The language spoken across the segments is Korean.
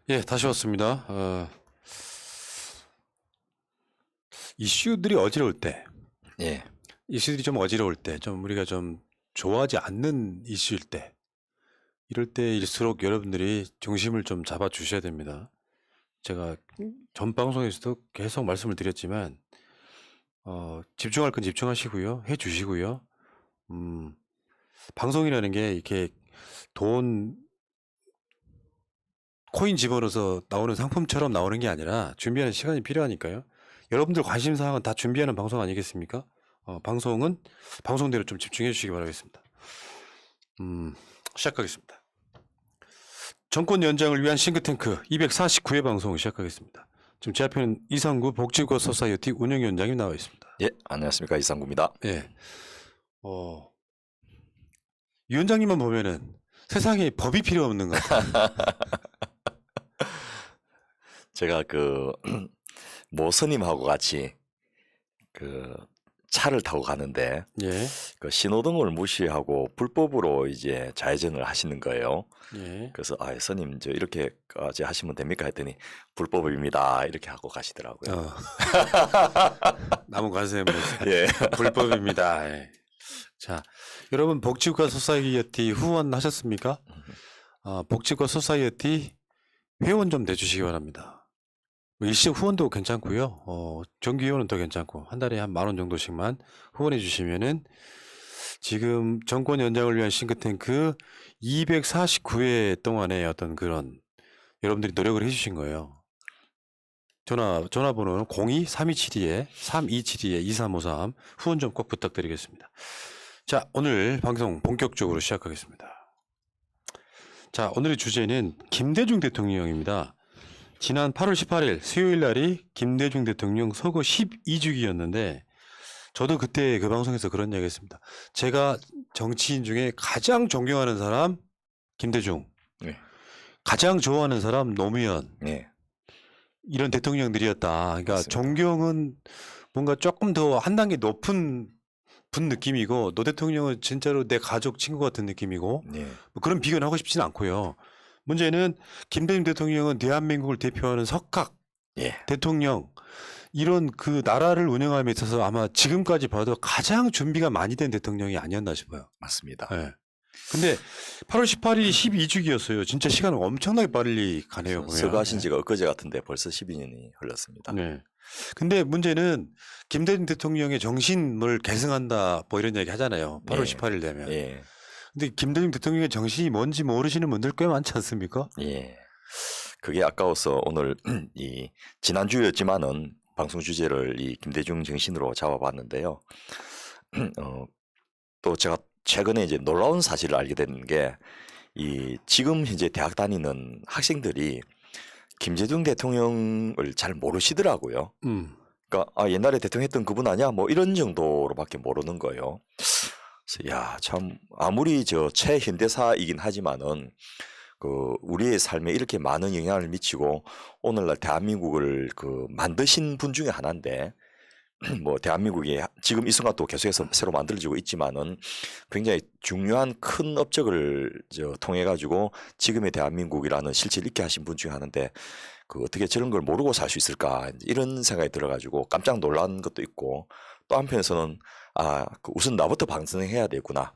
예, 다시 왔습니다. 이슈들이 어지러울 때, 예. 이슈들이 좀 어지러울 때, 좀 우리가 좀 좋아하지 않는 이슈일 때, 이럴 때일수록 여러분들이 중심을 좀 잡아 주셔야 됩니다. 제가 전 방송에서도 계속 말씀을 드렸지만, 집중할 건 집중하시고요. 해 주시고요. 방송이라는 게 이렇게 돈, 코인 집어넣어서 나오는 상품처럼 나오는 게 아니라 준비하는 시간이 필요하니까요. 여러분들 관심사항은 다 준비하는 방송 아니겠습니까? 방송은 방송대로 좀 집중해 주시기 바라겠습니다. 시작하겠습니다. 정권 연장을 위한 싱크탱크 249회 방송 시작하겠습니다. 지금 제 앞에는 이상구 복지고 소사이어티 운영위원장이 나와 있습니다. 예, 안녕하십니까. 이상구입니다. 예. 위원장님만 보면은 세상에 법이 필요 없는 것 같아요. 제가 모 스님하고 같이 차를 타고 가는데 예. 신호등을 무시하고 불법으로 이제 좌회전을 하시는 거예요. 예. 그래서 스님 저 이렇게까지 하시면 됩니까 했더니 불법입니다 이렇게 하고 가시더라고요. 나무 관세음 예. 불법입니다. 예. 자, 여러분 복지국가 소사이어티 후원하셨습니까? 복지국가 소사이어티 회원 좀 내주시기 바랍니다. 일시적 후원도 괜찮고요. 정기 후원은 더 괜찮고 한 달에 한 10,000원 정도씩만 후원해 주시면은 지금 정권 연장을 위한 싱크탱크 249회 동안의 어떤 그런 여러분들이 노력을 해주신 거예요. 전화번호는 02-3272-3272-2353 후원 좀 꼭 부탁드리겠습니다. 자, 오늘 방송 본격적으로 시작하겠습니다. 자, 오늘의 주제는 김대중 대통령입니다. 지난 8월 18일 수요일 날이 김대중 대통령 서거 12주기였는데 저도 그때 그 방송에서 그런 이야기 했습니다. 제가 정치인 중에 가장 존경하는 사람 김대중, 네. 가장 좋아하는 사람 노무현, 네. 이런 대통령들이었다. 그러니까 맞습니다. 존경은 뭔가 조금 더 한 단계 높은 느낌이고 노 대통령은 진짜로 내 가족 친구 같은 느낌이고 네. 뭐 그런 비교는 하고 싶지는 않고요. 문제는 김대중 대통령은 대한민국을 대표하는 석각 예. 대통령, 이런 그 나라를 운영함에 있어서 아마 지금까지 봐도 가장 준비가 많이 된 대통령이 아니었나 싶어요. 맞습니다. 네. 근데 8월 18일이 12주기였어요. 진짜 시간은 엄청나게 빨리 가네요. 보면. 서거하신 지가 엊그제 같은데 벌써 12년이 흘렀습니다. 네. 근데 문제는 김대중 대통령의 정신을 계승한다 뭐 이런 얘기 하잖아요. 8월 네. 18일 되면. 예. 근데 김대중 대통령의 정신이 뭔지 모르시는 분들 꽤 많지 않습니까? 예. 그게 아까워서 오늘 이 지난주였지만은 방송 주제를 이 김대중 정신으로 잡아봤는데요. 또 제가 최근에 이제 놀라운 사실을 알게 된 게 이 지금 현재 대학 다니는 학생들이 김대중 대통령을 잘 모르시더라고요. 그러니까 옛날에 대통령 했던 그분 아니야? 뭐 이런 정도로밖에 모르는 거예요. 그래서 야, 참 아무리 저 최현대사이긴 하지만은 우리의 삶에 이렇게 많은 영향을 미치고 오늘날 대한민국을 만드신 분 중에 하나인데 뭐 대한민국이 지금 이 순간 또 계속해서 새로 만들어지고 있지만은 굉장히 중요한 큰 업적을 통해 가지고 지금의 대한민국이라는 실체를 있게 하신 분 중에 하나인데 어떻게 저런 걸 모르고 살 수 있을까 이런 생각이 들어가지고 깜짝 놀란 것도 있고 또 한편에서는 우선 나부터 반성해야 되구나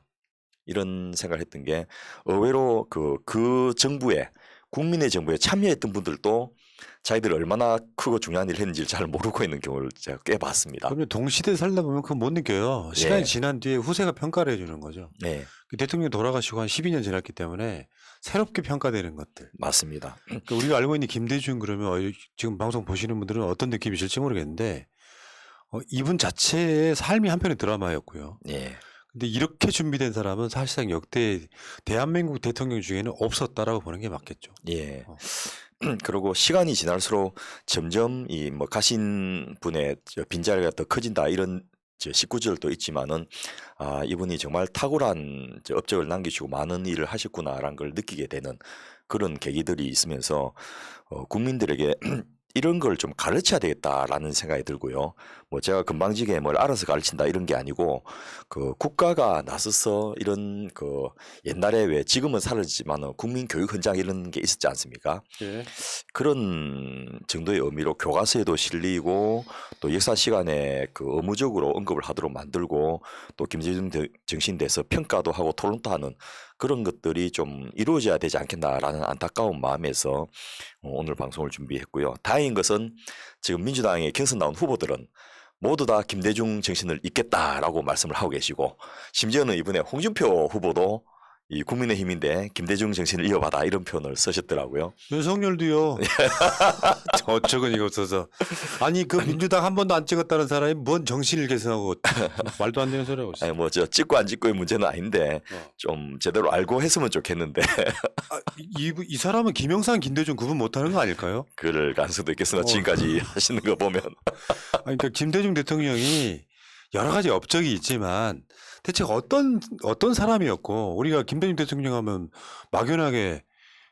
이런 생각을 했던 게 의외로 그 정부에 국민의 정부에 참여했던 분들도 자기들이 얼마나 크고 중요한 일을 했는지를 잘 모르고 있는 경우를 제가 꽤 봤습니다. 그러면 동시대 살다 보면 그거 못 느껴요. 시간이 네. 지난 뒤에 후세가 평가를 해주는 거죠. 네, 그 대통령이 돌아가시고 한 12년 지났기 때문에 새롭게 평가되는 것들. 맞습니다. 그러니까 우리가 알고 있는 김대중 그러면 지금 방송 보시는 분들은 어떤 느낌이실지 모르겠는데 이분 자체의 삶이 한편의 드라마였고요. 예, 근데 이렇게 준비된 사람은 사실상 역대 대한민국 대통령 중에는 없었다라고 보는 게 맞겠죠. 예. 그리고 시간이 지날수록 점점 가신 분의 빈자리가 더 커진다 이런 19절도 있지만은 이분이 정말 탁월한 업적을 남기시고 많은 일을 하셨구나라는 걸 느끼게 되는 그런 계기들이 있으면서 국민들에게 이런 걸 좀 가르쳐야 되겠다라는 생각이 들고요. 뭐 제가 금방지게 뭘 알아서 가르친다 이런 게 아니고 그 국가가 나서서 이런 그 옛날에 왜 지금은 사라지지만 국민 교육 현장 이런 게 있었지 않습니까? 예. 그런 정도의 의미로 교과서에도 실리고 또 역사 시간에 그 의무적으로 언급을 하도록 만들고 또 김대중 정신대에서 평가도 하고 토론도 하는 그런 것들이 좀 이루어져야 되지 않겠나라는 안타까운 마음에서 오늘 방송을 준비했고요. 다행인 것은 지금 민주당에 경선 나온 후보들은 모두 다 김대중 정신을 잇겠다라고 말씀을 하고 계시고 심지어는 이번에 홍준표 후보도 이 국민의힘인데 김대중 정신을 이어받아 이런 표현을 쓰셨더라고요. 윤석열도요. 어쩌건 이거 없어서. 아니 그 민주당 한 번도 안 찍었다는 사람이 뭔 정신을 계승하고 말도 안 되는 소리하고 있어. 아니 뭐 저 찍고 안 찍고의 문제는 아닌데 어. 좀 제대로 알고 했으면 좋겠는데 아, 이 사람은 김영삼, 김대중 구분 못하는 거 아닐까요? 그럴 가능성도 있겠으나 지금까지 하시는 거 보면 아니, 그러니까 김대중 대통령이 여러 가지 업적이 있지만 대체 어떤 사람이었고 우리가 김대중 대통령 하면 막연하게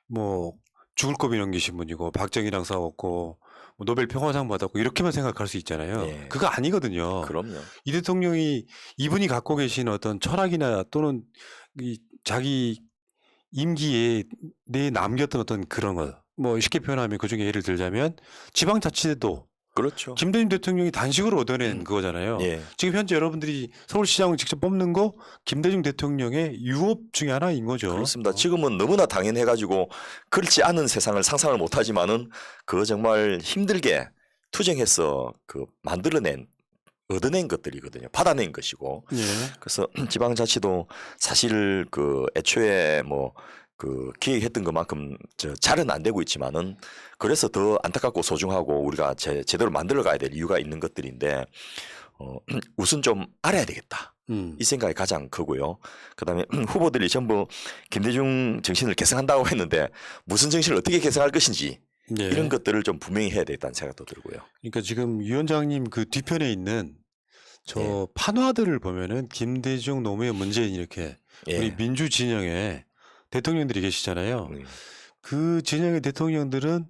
뭐 죽을 고비 넘기신 분이고 박정희랑 싸웠고 뭐 노벨 평화상 받았고 이렇게만 생각할 수 있잖아요. 예. 그거 아니거든요. 그럼요. 이 대통령이 이분이 갖고 계신 어떤 철학이나 또는 이 자기 임기에 내 남겼던 어떤 그런 거, 뭐 쉽게 표현하면 그 중에 예를 들자면 지방자치도 그렇죠. 김대중 대통령이 단식으로 얻어낸 그거잖아요. 예. 지금 현재 여러분들이 서울시장을 직접 뽑는 거 김대중 대통령의 유업 중에 하나인 거죠. 그렇습니다. 지금은 너무나 당연해가지고 그렇지 않은 세상을 상상을 못하지만은 그 정말 힘들게 투쟁해서 그 얻어낸 것들이거든요. 받아낸 것이고. 예. 그래서 지방자치도 사실 그 애초에 뭐 그 기획했던 것만큼 잘은 안 되고 있지만은 그래서 더 안타깝고 소중하고 우리가 제대로 만들어 가야 될 이유가 있는 것들인데 우선 좀 알아야 되겠다. 이 생각이 가장 크고요. 그다음에 후보들이 전부 김대중 정신을 계승한다고 했는데 무슨 정신을 어떻게 계승할 것인지 예. 이런 것들을 좀 분명히 해야 되겠다는 생각도 들고요. 그러니까 지금 위원장님 그 뒤편에 있는 저 예. 판화들을 보면은 김대중, 노무현, 문재인 이렇게 예. 우리 민주 진영에 대통령들이 계시잖아요. 그 진영의 대통령들은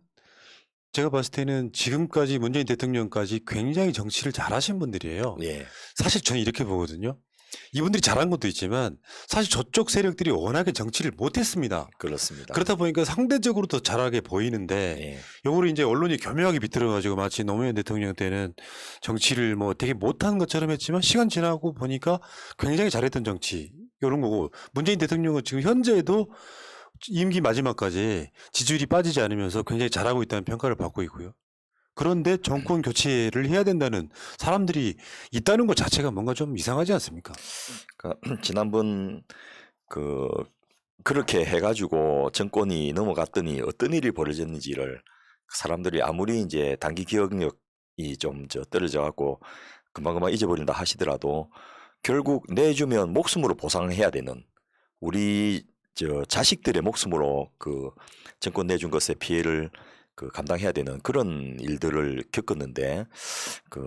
제가 봤을 때는 지금까지 문재인 대통령까지 굉장히 정치를 잘하신 분들이에요. 예. 사실 저는 이렇게 보거든요. 이분들이 잘한 것도 있지만 사실 저쪽 세력들이 워낙에 정치를 못했습니다. 그렇습니다. 그렇다 보니까 상대적으로 더 잘하게 보이는데 예. 요거를 이제 언론이 교묘하게 비틀어가지고 마치 노무현 대통령 때는 정치를 뭐 되게 못한 것처럼 했지만 시간 지나고 보니까 굉장히 잘했던 정치 이런 거고 문재인 대통령은 지금 현재도 임기 마지막까지 지지율이 빠지지 않으면서 굉장히 잘하고 있다는 평가를 받고 있고요. 그런데 정권 교체를 해야 된다는 사람들이 있다는 것 자체가 뭔가 좀 이상하지 않습니까? 그러니까 지난번 그렇게 해가지고 정권이 넘어갔더니 어떤 일이 벌어졌는지를 사람들이 아무리 이제 단기 기억력이 좀 떨어져 갖고 금방금방 잊어버린다 하시더라도 결국 내주면 목숨으로 보상해야 되는 우리 자식들의 목숨으로 그 정권 내준 것의 피해를 감당해야 되는 그런 일들을 겪었는데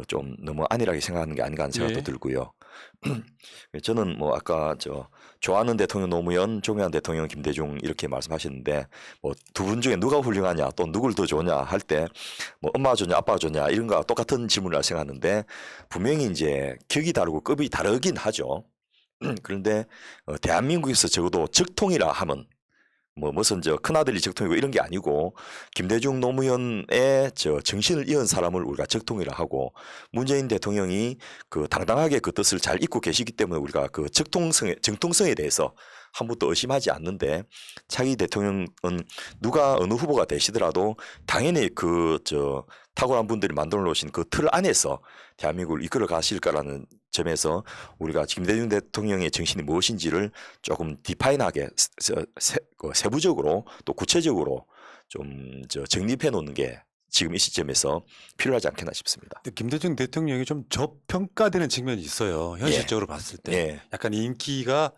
좀 너무 안일하게 생각하는 게 아닌가 하는 생각도 예. 들고요. 저는 뭐 아까 좋아하는 대통령 노무현, 존경하는 대통령 김대중 이렇게 말씀하셨는데 뭐 두 분 중에 누가 훌륭하냐 또 누굴 더 좋냐 할 때 뭐 엄마가 좋냐 아빠가 좋냐 이런 거와 똑같은 질문을 생각하는데 분명히 이제 격이 다르고 급이 다르긴 하죠. 그런데 대한민국에서 적어도 적통이라 하면 뭐 무슨 큰아들이 적통이고 이런 게 아니고 김대중 노무현의 정신을 이은 사람을 우리가 적통이라 하고 문재인 대통령이 당당하게 그 뜻을 잘 잊고 계시기 때문에 우리가 그 정통성에 대해서 한 번도 의심하지 않는데 차기 대통령은 누가 어느 후보가 되시더라도 당연히 탁월한 분들이 만들어 놓으신 그 틀 안에서 대한민국을 이끌어 가실 거라는 점에서 우리가 김대중 대통령의 정신이 무엇인지를 조금 디파인하게 세부적으로 또 구체적으로 좀 정립해 놓는 게 지금 이 시점에서 필요하지 않겠나 싶습니다. 근데 김대중 대통령이 좀 저평가되는 측면이 있어요. 현실적으로 봤을 때. 예. 약간 인기가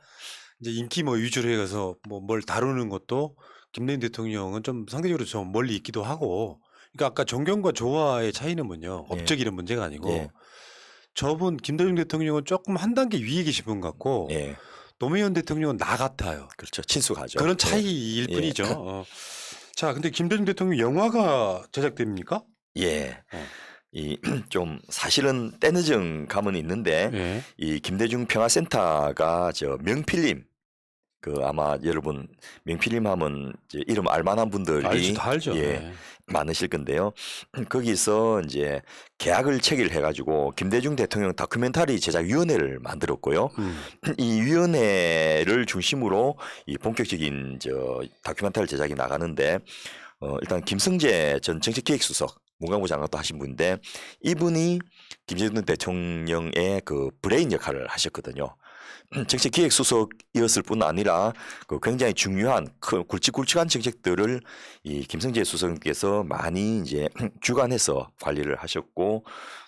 이제 인기 뭐 위주로 해서 뭐 뭘 다루는 것도 김대중 대통령은 좀 상대적으로 좀 멀리 있기도 하고. 그러니까 아까 존경과 조화의 차이는 뭐냐. 업적 이런 문제가 아니고 예. 저분 김대중 대통령은 조금 한 단계 위에 계신 분 같고 예. 노무현 대통령은 나 같아요. 그렇죠. 친숙하죠. 그런 차이일 예. 뿐이죠. 자, 근데 김대중 대통령 영화가 제작됩니까? 예. 어. 이 좀 사실은 때늦은 감은 있는데 예. 이 김대중 평화센터가 저 명필님 그 아마 여러분 명필님 하면 이제 이름 알만한 분들이 알죠, 다 알죠. 예, 예. 많으실 건데요. 거기서 이제 계약을 체결해 가지고 김대중 대통령 다큐멘터리 제작위원회를 만들었고요. 이 위원회를 중심으로 이 본격적인 저 다큐멘터리 제작이 나가는데 일단 김성재 전 정책기획수석 문광부 장관도 하신 분인데 이분이 김대중 대통령의 그 브레인 역할을 하셨거든요. 정책기획수석이었을 뿐 아니라 그 굉장히 중요한 굵직굵직한 정책들을 이 김성재 수석께서 많이 이제 주관해서 관리를 하셨고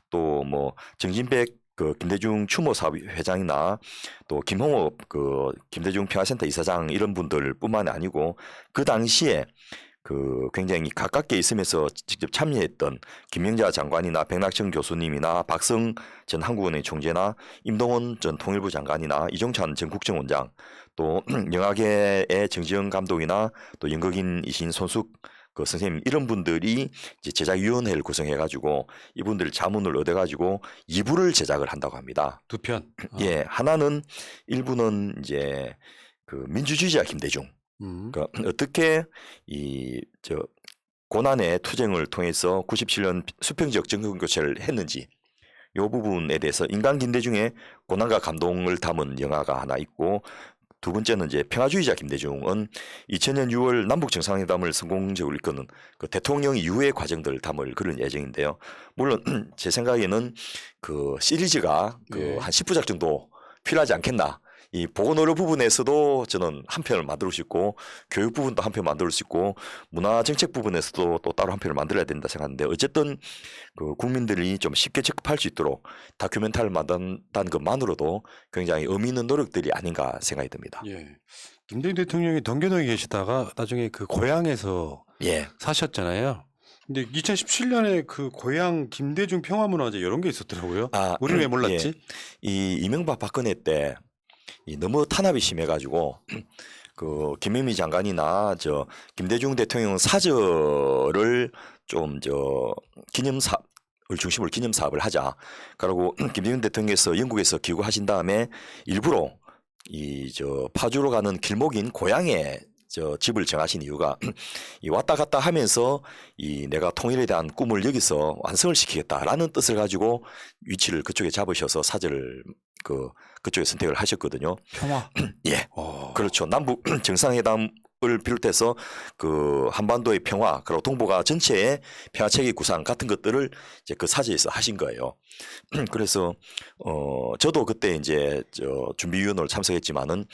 또 뭐 정진백 그 김대중 추모 사업 회장이나 또 김홍업 그 김대중 평화센터 이사장 이런 분들뿐만 아니고 그 당시에 그 굉장히 가깝게 있으면서 직접 참여했던 김영자 장관이나 백낙천 교수님이나 박성 전 한국은행 총재나 임동원 전 통일부 장관이나 이종찬 전 국정원장 또 영화계의 정지영 감독이나 또 연극인 이신 손숙 그 선생님 이런 분들이 이제 제작위원회를 구성해가지고 이분들 자문을 얻어가지고 2부를 제작을 한다고 합니다. 2편. 예, 하나는 일부는 이제 그 민주주의자 김대중. 그러니까 어떻게 이 저 고난의 투쟁을 통해서 97년 수평적 정권 교체를 했는지 이 부분에 대해서 인간 김대중의 고난과 감동을 담은 영화가 하나 있고 두 번째는 이제 평화주의자 김대중은 2000년 6월 남북 정상회담을 성공적으로 이끄는 그 대통령 이후의 과정들을 담을 그런 예정인데요. 물론 제 생각에는 그 시리즈가 그 한 10부작 정도 필요하지 않겠나. 이 보건의료 부분에서도 저는 한 편을 만들고 싶고 교육 부분도 한 편 만들 수 있고 문화정책 부분에서도 또 따로 한 편을 만들어야 된다 생각하는데 어쨌든 그 국민들이 좀 쉽게 접할 수 있도록 다큐멘터리를 만든다는 것만으로도 굉장히 의미 있는 노력들이 아닌가 생각이 듭니다. 예. 김대중 대통령이 동교동에 계시다가 나중에 그 고향에서 예. 사셨잖아요. 근데 2017년에 그 고향 김대중 평화문화제 이런 게 있었더라고요. 아, 우리는 왜 몰랐지? 예. 이 이명박 박근혜 때 이 너무 탄압이 심해가지고 그 김현미 장관이나 저 김대중 대통령 사저를 좀 저 기념사업을 중심으로 기념사업을 하자. 그리고 김대중 대통령께서 영국에서 귀국하신 다음에 일부러 이 저 파주로 가는 길목인 고향에 저 집을 정하신 이유가 이 왔다 갔다 하면서 이 내가 통일에 대한 꿈을 여기서 완성을 시키겠다라는 뜻을 가지고 위치를 그쪽에 잡으셔서 사저를 그쪽에 선택을 하셨거든요. 평화. 예. 어. 그렇죠. 남북 정상회담을 비롯해서 그 한반도의 평화 그리고 동북아 전체의 평화 체계 구상 같은 것들을 이제 그 사저에서 하신 거예요. 그래서 저도 그때 이제 저 준비위원으로 참석했지만은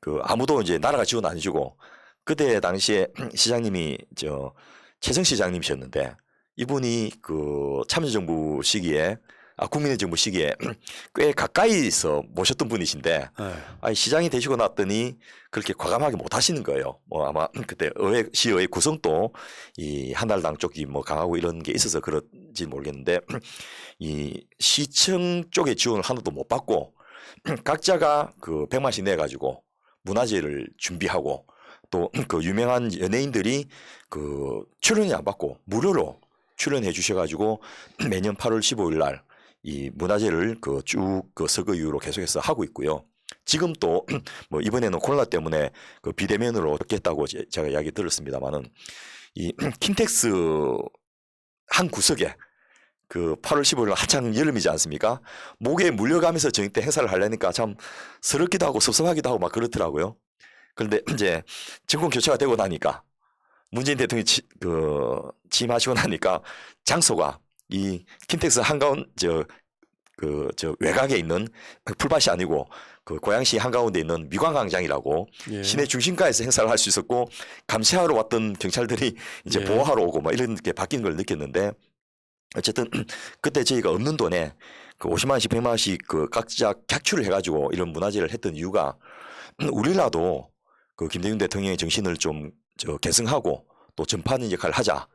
그 아무도 이제 나라가 지원 안 해주고 그때 당시에 시장님이 저 최성 시장님이셨는데 이분이 그 참여정부 시기에 국민의 정부 시기에 꽤 가까이서 모셨던 분이신데 네. 아니 시장이 되시고 났더니 그렇게 과감하게 못 하시는 거예요. 뭐 아마 그때 시의회 구성도 이 한나라당 쪽이 뭐 강하고 이런 게 있어서 그런지 모르겠는데 이 시청 쪽의 지원을 하나도 못 받고 각자가 그 100만씩 내 가지고 문화제를 준비하고 또 그 유명한 연예인들이 그 출연이 안 받고 무료로 출연해 주셔가지고 매년 8월 15일 날 이 문화제를 그 쭉 그 서거 이후로 계속해서 하고 있고요. 지금 또 뭐 이번에는 코로나 때문에 그 비대면으로 했다고 제가 이야기 들었습니다만은 이 킨텍스 한 구석에 그 8월 15일 한창 여름이지 않습니까? 목에 물려가면서 저녁 때 행사를 하려니까 참 서럽기도 하고 섭섭하기도 하고 막 그렇더라고요. 그런데 이제 정권 교체가 되고 나니까 문재인 대통령이 취임하시고 나니까 장소가 이 킨텍스 한가운 저 외곽에 있는 풀밭이 아니고 그 고양시 한가운데 있는 미광광장이라고 예. 시내 중심가에서 행사를 할 수 있었고 감시하러 왔던 경찰들이 이제 예. 보호하러 오고 막 이런 게 바뀐 걸 느꼈는데 어쨌든 그때 저희가 없는 돈에 그 50만 원씩 100만 원씩 그 각자 객출을 해가지고 이런 문화제를 했던 이유가 우리라도 그 김대중 대통령의 정신을 좀 계승하고 또 전파하는 역할을 하자.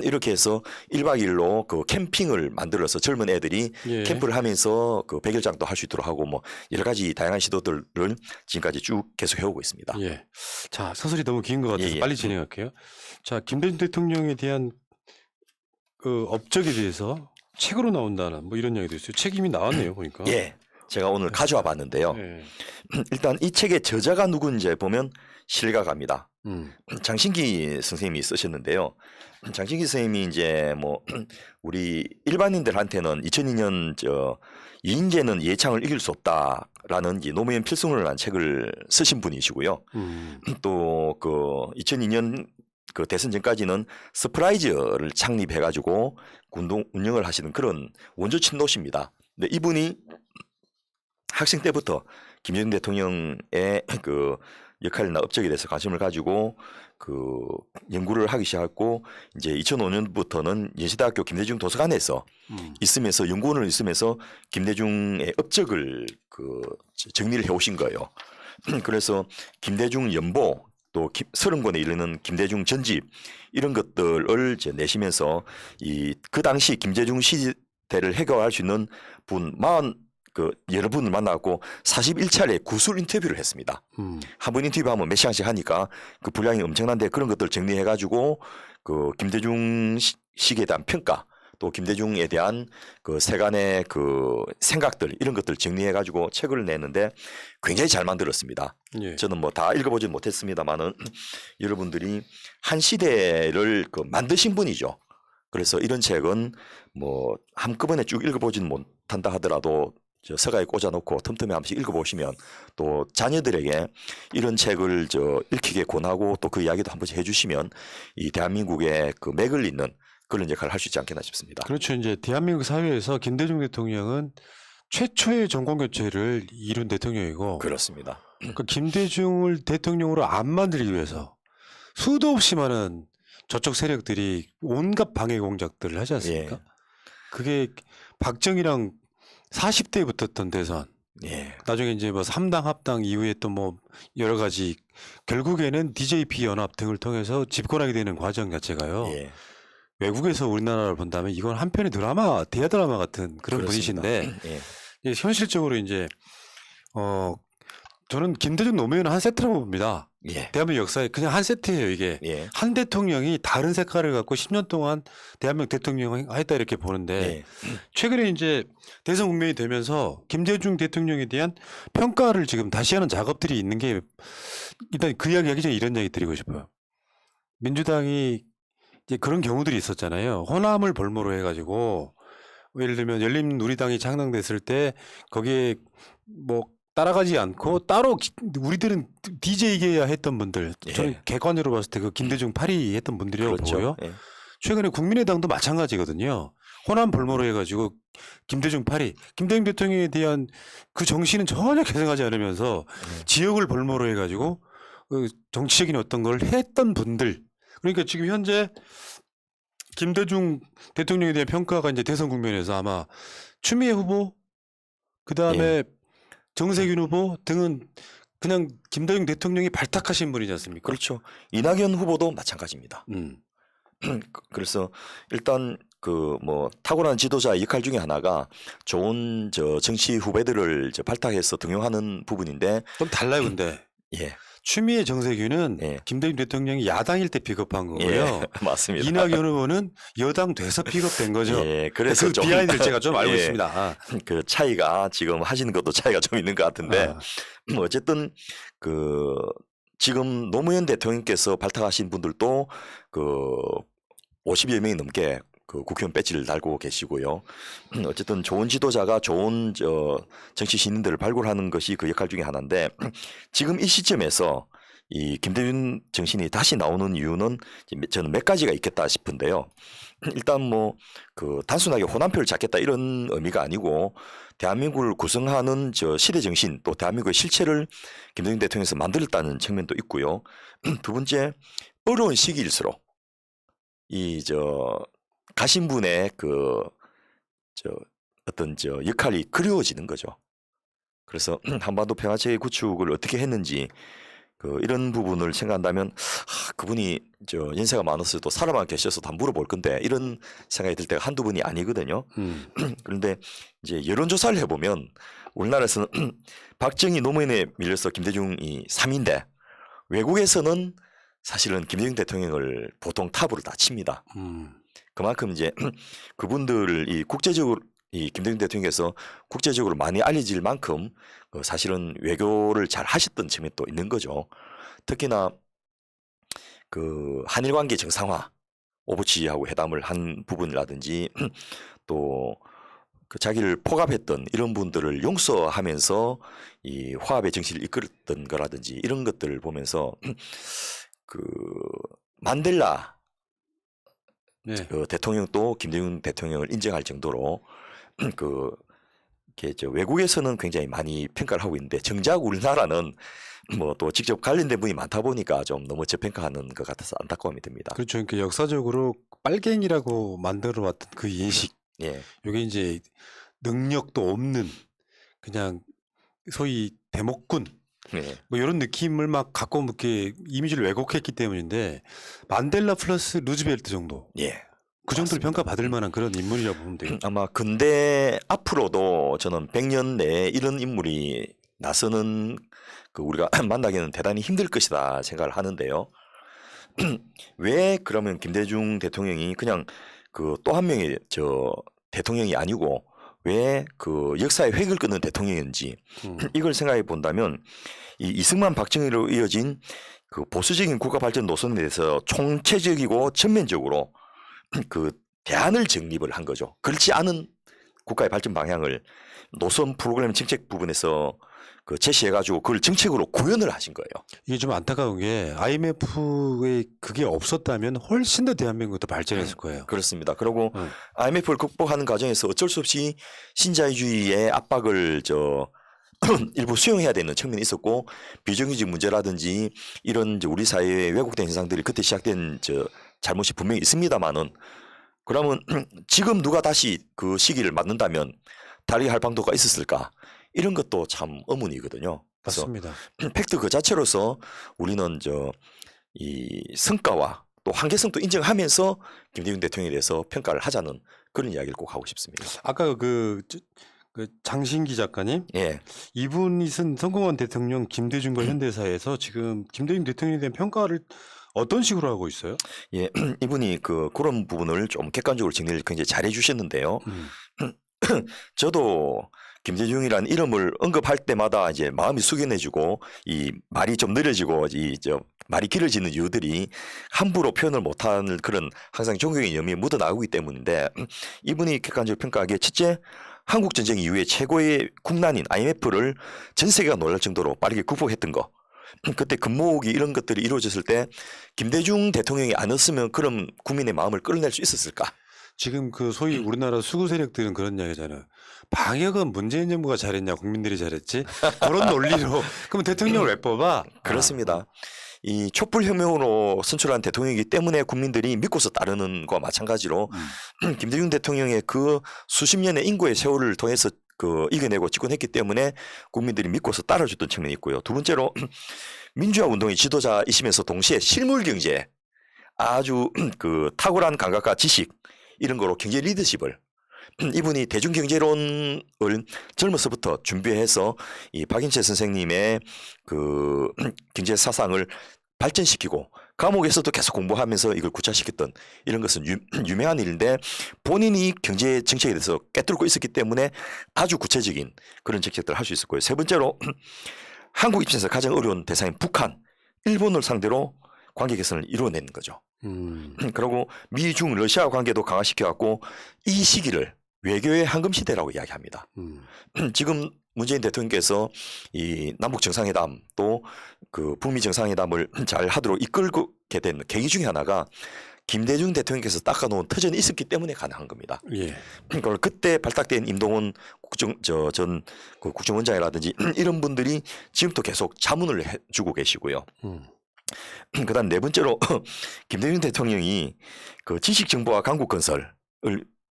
이렇게 해서 1박 2일로 그 캠핑을 만들어서 젊은 애들이 예. 캠프를 하면서 그 백일장도 할 수 있도록 하고 뭐 여러 가지 다양한 시도들을 지금까지 쭉 계속 해오고 있습니다. 예. 자, 서술이 너무 긴 것 같아서 예, 예. 빨리 진행할게요. 자, 김대중 대통령에 대한 업적에 대해서 책으로 나온다는 뭐 이런 이야기도 있어요. 책임이 나왔네요, 보니까. 예, 제가 오늘 가져와 봤는데요. 네. 일단 이 책의 저자가 누군지 보면 실가 갑니다. 음. 장신기 선생님이 쓰셨는데요. 장신기 선생님이 이제 뭐 우리 일반인들한테는 2002년 이인재는 이해창을 이길 수 없다라는 이 노무현 필승론을 한 책을 쓰신 분이시고요. 또 그 2002년 그 대선 전까지는 스프라이즈를 창립해가지고 운영을 하시는 그런 원조 친노십니다. 근데 이분이 학생 때부터 김대중 대통령의 그 역할이나 업적에 대해서 관심을 가지고 그 연구를 하기 시작했고 이제 2005년부터는 연세대학교 김대중 도서관에서 있으면서 연구원을 있으면서 김대중의 업적을 그 정리를 해오신 거예요. 그래서 김대중 연보 또 30권에 이르는 김대중 전집 이런 것들을 이제 내시면서 그 당시 김대중 시대를 해결할 수 있는 분 여러 분을 만나고 41차례 구술 인터뷰를 했습니다. 한 번 인터뷰하면 몇 시간씩 하니까 그 분량이 엄청난데 그런 것들 정리해가지고 그 김대중 시기에 대한 평가 또 김대중에 대한 그 세간의 그 생각들 이런 것들 정리해가지고 책을 내는데 굉장히 잘 만들었습니다. 예. 저는 뭐 다 읽어보진 못했습니다만은 여러분들이 한 시대를 그 만드신 분이죠. 그래서 이런 책은 뭐 한꺼번에 쭉 읽어보진 못한다 하더라도 서가에 꽂아놓고 틈틈이 한 번씩 읽어보시면 또 자녀들에게 이런 책을 읽히게 권하고 또 그 이야기도 한 번씩 해주시면 이 대한민국의 그 맥을 잇는 그런 역할을 할 수 있지 않겠나 싶습니다. 그렇죠. 이제 대한민국 사회에서 김대중 대통령은 최초의 정권 교체를 이룬 대통령이고, 그렇습니다. 그 김대중을 대통령으로 안 만들기 위해서 수도 없이 많은 저쪽 세력들이 온갖 방해 공작들을 하지 않습니까? 예. 그게 박정희랑 40대에 붙었던 대선, 예. 나중에 이제 뭐 3당 합당 이후에 또 뭐 여러 가지 결국에는 DJP 연합 등을 통해서 집권하게 되는 과정 자체가요. 예. 외국에서 우리나라를 본다면 이건 한편의 드라마, 대하 드라마 같은 그런 그렇습니다. 분이신데 예. 이제 현실적으로 이제 저는 김대중 노무현은 한 세트라고 봅니다. 예. 대한민국 역사에 그냥 한 세트예요, 이게. 예. 한 대통령이 다른 색깔을 갖고 10년 동안 대한민국 대통령을 했다 이렇게 보는데 예. 최근에 이제 대선 국면이 되면서 김대중 대통령에 대한 평가를 지금 다시 하는 작업들이 있는 게 일단 그 이야기 하기 전에 이런 이야기 드리고 싶어요. 민주당이 이제 그런 경우들이 있었잖아요. 호남을 볼모로 해가지고 예를 들면 열린우리당이 창당됐을 때 거기에 뭐 따라가지 않고 따로 우리들은 DJ계야 했던 분들, 저는 예. 객관적으로 봤을 때 그 김대중 파리 했던 분들이라고 그렇죠. 보고요. 예. 최근에 국민의당도 마찬가지거든요. 호남 볼모로 해가지고 김대중 파리, 김대중 대통령에 대한 그 정신은 전혀 계승하지 않으면서 지역을 볼모로 해가지고 정치적인 어떤 걸 했던 분들. 그러니까 지금 현재 김대중 대통령에 대한 평가가 이제 대선 국면에서 아마 추미애 후보, 그 다음에 정세균 후보 등은 그냥 김대중 대통령이 발탁하신 분이지 않습니까? 그렇죠. 이낙연 후보도 마찬가지입니다. 그래서 일단 그 뭐 탁월한 지도자의 역할 중에 하나가 좋은 정치 후배들을 발탁해서 등용하는 부분인데 좀 달라요, 근데. 예. 추미애 정세균은 예. 김대중 대통령이 야당일 때 픽업한 거고요. 예. 맞습니다. 이낙연 후보는 여당 돼서 픽업된 거죠. 예. 그래서 그 좀 비하인드를 제가 좀 알고 예. 있습니다. 그 차이가 지금 하시는 것도 차이가 좀 있는 것 같은데 어쨌든 그 지금 노무현 대통령께서 발탁하신 분들도 그 50여 명이 넘게 그 국회의원 배지를 달고 계시고요. 어쨌든 좋은 지도자가 좋은 정치 신인들을 발굴하는 것이 그 역할 중에 하나인데 지금 이 시점에서 이 김대중 정신이 다시 나오는 이유는 저는 몇 가지가 있겠다 싶은데요. 일단 뭐 그 단순하게 호남표를 잡겠다 이런 의미가 아니고 대한민국을 구성하는 시대 정신 또 대한민국의 실체를 김대중 대통령에서 만들었다는 측면도 있고요. 두 번째, 어려운 시기일수록 가신 분의 어떤 역할이 그리워지는 거죠. 그래서 한반도 평화체계 구축을 어떻게 했는지 이런 부분을 생각한다면 그분이 연세가 많았어도 살아만 계셔서도 한번 물어볼 건데 이런 생각이 들 때가 한두 번이 아니거든요. 그런데 이제 여론조사를 해보면 우리나라에서는 박정희 노무현에 밀려서 김대중이 3인데 외국에서는 사실은 김대중 대통령을 보통 탑으로 다 칩니다. 그만큼 이제 그분들을 이 국제적으로 이 김대중 대통령께서 국제적으로 많이 알려질 만큼 사실은 외교를 잘 하셨던 측면이 또 있는 거죠. 특히나 그 한일 관계 정상화 오부치하고 회담을 한 부분이라든지 또 그 자기를 포갑했던 이런 분들을 용서하면서 이 화합의 정신을 이끌었던 거라든지 이런 것들을 보면서 그 만델라 네. 그 대통령도 김대중 대통령을 인정할 정도로 그 이렇게 저 외국에서는 굉장히 많이 평가를 하고 있는데 정작 우리나라는 뭐 또 직접 관련된 분이 많다 보니까 좀 너무 저평가하는 것 같아서 안타까움이 듭니다. 그렇죠. 그러니까 역사적으로 빨갱이라고 만들어 왔던 그 인식, 예, 이게 이제 능력도 없는 그냥 소위 대목군 예, 뭐 이런 느낌을 막 갖고 이렇게 이미지를 왜곡했기 때문인데 만델라 플러스 루즈벨트 정도 예. 그 정도를 맞습니다. 평가받을 만한 그런 인물이라고 보면 돼요. 아마 근대 앞으로도 저는 100년 내에 이런 인물이 나서는 그 우리가 만나기는 대단히 힘들 것이다 생각을 하는데요. 왜 그러면 김대중 대통령이 그냥 그 또 한 명의 저 대통령이 아니고 왜 그 역사의 획을 끊는 대통령인지 음. 이걸 생각해 본다면 이 이승만 박정희로 이어진 그 보수적인 국가 발전 노선에 대해서 총체적이고 전면적으로 그 대안을 정립을 한 거죠. 그렇지 않은 국가의 발전 방향을 노선 프로그램 정책 부분에서 그 제시해가지고 그걸 정책으로 구현을 하신 거예요. 이게 좀 안타까운 게 IMF에 그게 없었다면 훨씬 더 대한민국이 더 발전했을 거예요. 그렇습니다. 그리고 음. IMF를 극복하는 과정에서 어쩔 수 없이 신자유주의의 압박을 일부 수용해야 되는 측면이 있었고 비정규직 문제라든지 이런 우리 사회의 왜곡된 현상들이 그때 시작된 잘못이 분명히 있습니다만은 그러면 지금 누가 다시 그 시기를 맞는다면 다르게 할 방도가 있었을까? 이런 것도 참 의문이거든요. 그래서 맞습니다. 팩트 그 자체로서 우리는 이 성과와 또 한계성도 인정하면서 김대중 대통령에 대해서 평가를 하자는 그런 이야기를 꼭 하고 싶습니다. 아까 그 장신기 작가님 예, 이분이 쓴 성공한 대통령 김대중과 현대사에서 지금 김대중 대통령에 대한 평가를 어떤 식으로 하고 있어요? 예, 이분이 그런 부분을 좀 객관적으로 정리를 굉장히 잘 해주셨는데요. 저도 김대중이라는 이름을 언급할 때마다 이제 마음이 숙연해지고 이 말이 좀 느려지고 말이 길어지는 이유들이 함부로 표현을 못하는 그런 항상 존경의 염이 묻어나오기 때문인데 이분이 객관적으로 평가하기에 첫째 한국 전쟁 이후에 최고의 국난인 IMF를 전 세계가 놀랄 정도로 빠르게 극복했던 거. 그때 금모으기 이런 것들이 이루어졌을 때 김대중 대통령이 안 왔으면 그런 국민의 마음을 끌어낼 수 있었을까? 지금 그 소위 우리나라 수구 세력들은 그런 이야기잖아요. 방역은 문재인 정부가 잘했냐, 국민들이 잘했지? 그런 논리로. 그럼 대통령을 왜 뽑아? 그렇습니다. 이 촛불혁명으로 선출한 대통령이기 때문에 국민들이 믿고서 따르는 것과 마찬가지로 김대중 대통령의 그 수십 년의 인고의 세월을 통해서 이겨내고 집권했기 때문에 국민들이 믿고서 따라줬던 측면이 있고요. 두 번째로 민주화 운동의 지도자이시면서 동시에 실물 경제 아주 탁월한 감각과 지식 이런 거로 경제 리더십을 이분이 대중경제론을 젊어서부터 준비해서 이 박인채 선생님의 그 경제 사상을 발전시키고 감옥에서도 계속 공부하면서 이걸 구체화시켰던 이런 것은 유명한 일인데 본인이 경제 정책에 대해서 꿰뚫고 있었기 때문에 아주 구체적인 그런 정책들을 할 수 있었고요. 세 번째로 한국 입장에서 가장 어려운 대상인 북한, 일본을 상대로 관계 개선을 이루어낸 거죠. 그리고 미중 러시아 관계도 강화시켜갖고 이 시기를 외교의 황금 시대라고 이야기합니다. 지금 문재인 대통령께서 이 남북 정상회담 또 그 북미 정상회담을 잘 하도록 이끌게 된 계기 중에 하나가 김대중 대통령께서 닦아놓은 터전이 있었기 때문에 가능한 겁니다. 예. 그걸 그때 발탁된 임동원 전 국정원장이라든지 이런 분들이 지금도 계속 자문을 해주고 계시고요. 그다음 네 번째로 김대중 대통령이 그 지식정보화 강국건설을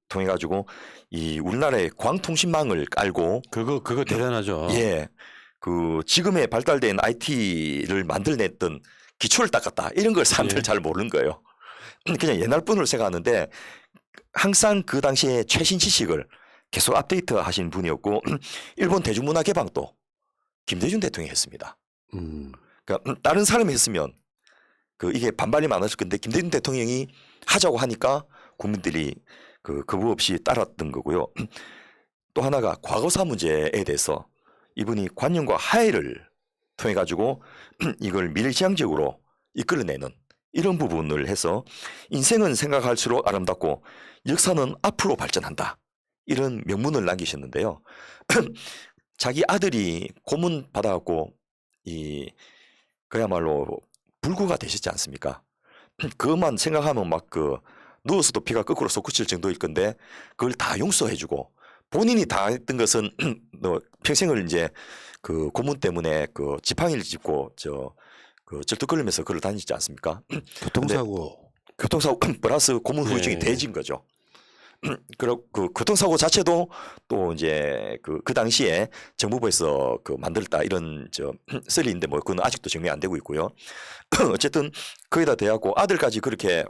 통해 가지고 이 우리나라의 광통신망을 깔고 그거 대단하죠. 예, 그 지금의 발달된 IT를 만들어냈던 기초를 닦았다 이런 걸 사람들 예. 잘 모르는 거예요. 그냥 옛날 분으로 생각하는데 항상 그 당시에 최신 지식을 계속 업데이트 하신 분이었고 일본 대중문화 개방도 김대중 대통령이 했습니다. 그러니까 다른 사람이 했으면 이게 반발이 많았을 건데 김대중 대통령이 하자고 하니까 국민들이 거부 없이 따랐던 거고요. 또 하나가 과거사 문제에 대해서 이분이 관념과 하해를 통해 가지고 이걸 미래지향적으로 이끌어내는 이런 부분을 해서 인생은 생각할수록 아름답고 역사는 앞으로 발전한다. 이런 명문을 남기셨는데요. 자기 아들이 고문 받아갖고 그야말로 불구가 되셨지 않습니까? 그것만 생각하면 막 누워서도 피가 거꾸로 솟구칠 정도일 건데 그걸 다 용서해주고 본인이 다 했던 것은 평생을 이제 고문 때문에 지팡이를 짚고 절뚝거리면서 그걸 다니지 않습니까? 교통사고 플러스 고문 후유증이 예. 대해진 거죠. 그리고 교통사고 자체도 또 이제 그 당시에 정부부에서 만들었다 이런 썰이 있는데 뭐 그건 아직도 증명이 안 되고 있고요. 어쨌든 거기다 대하고 아들까지 그렇게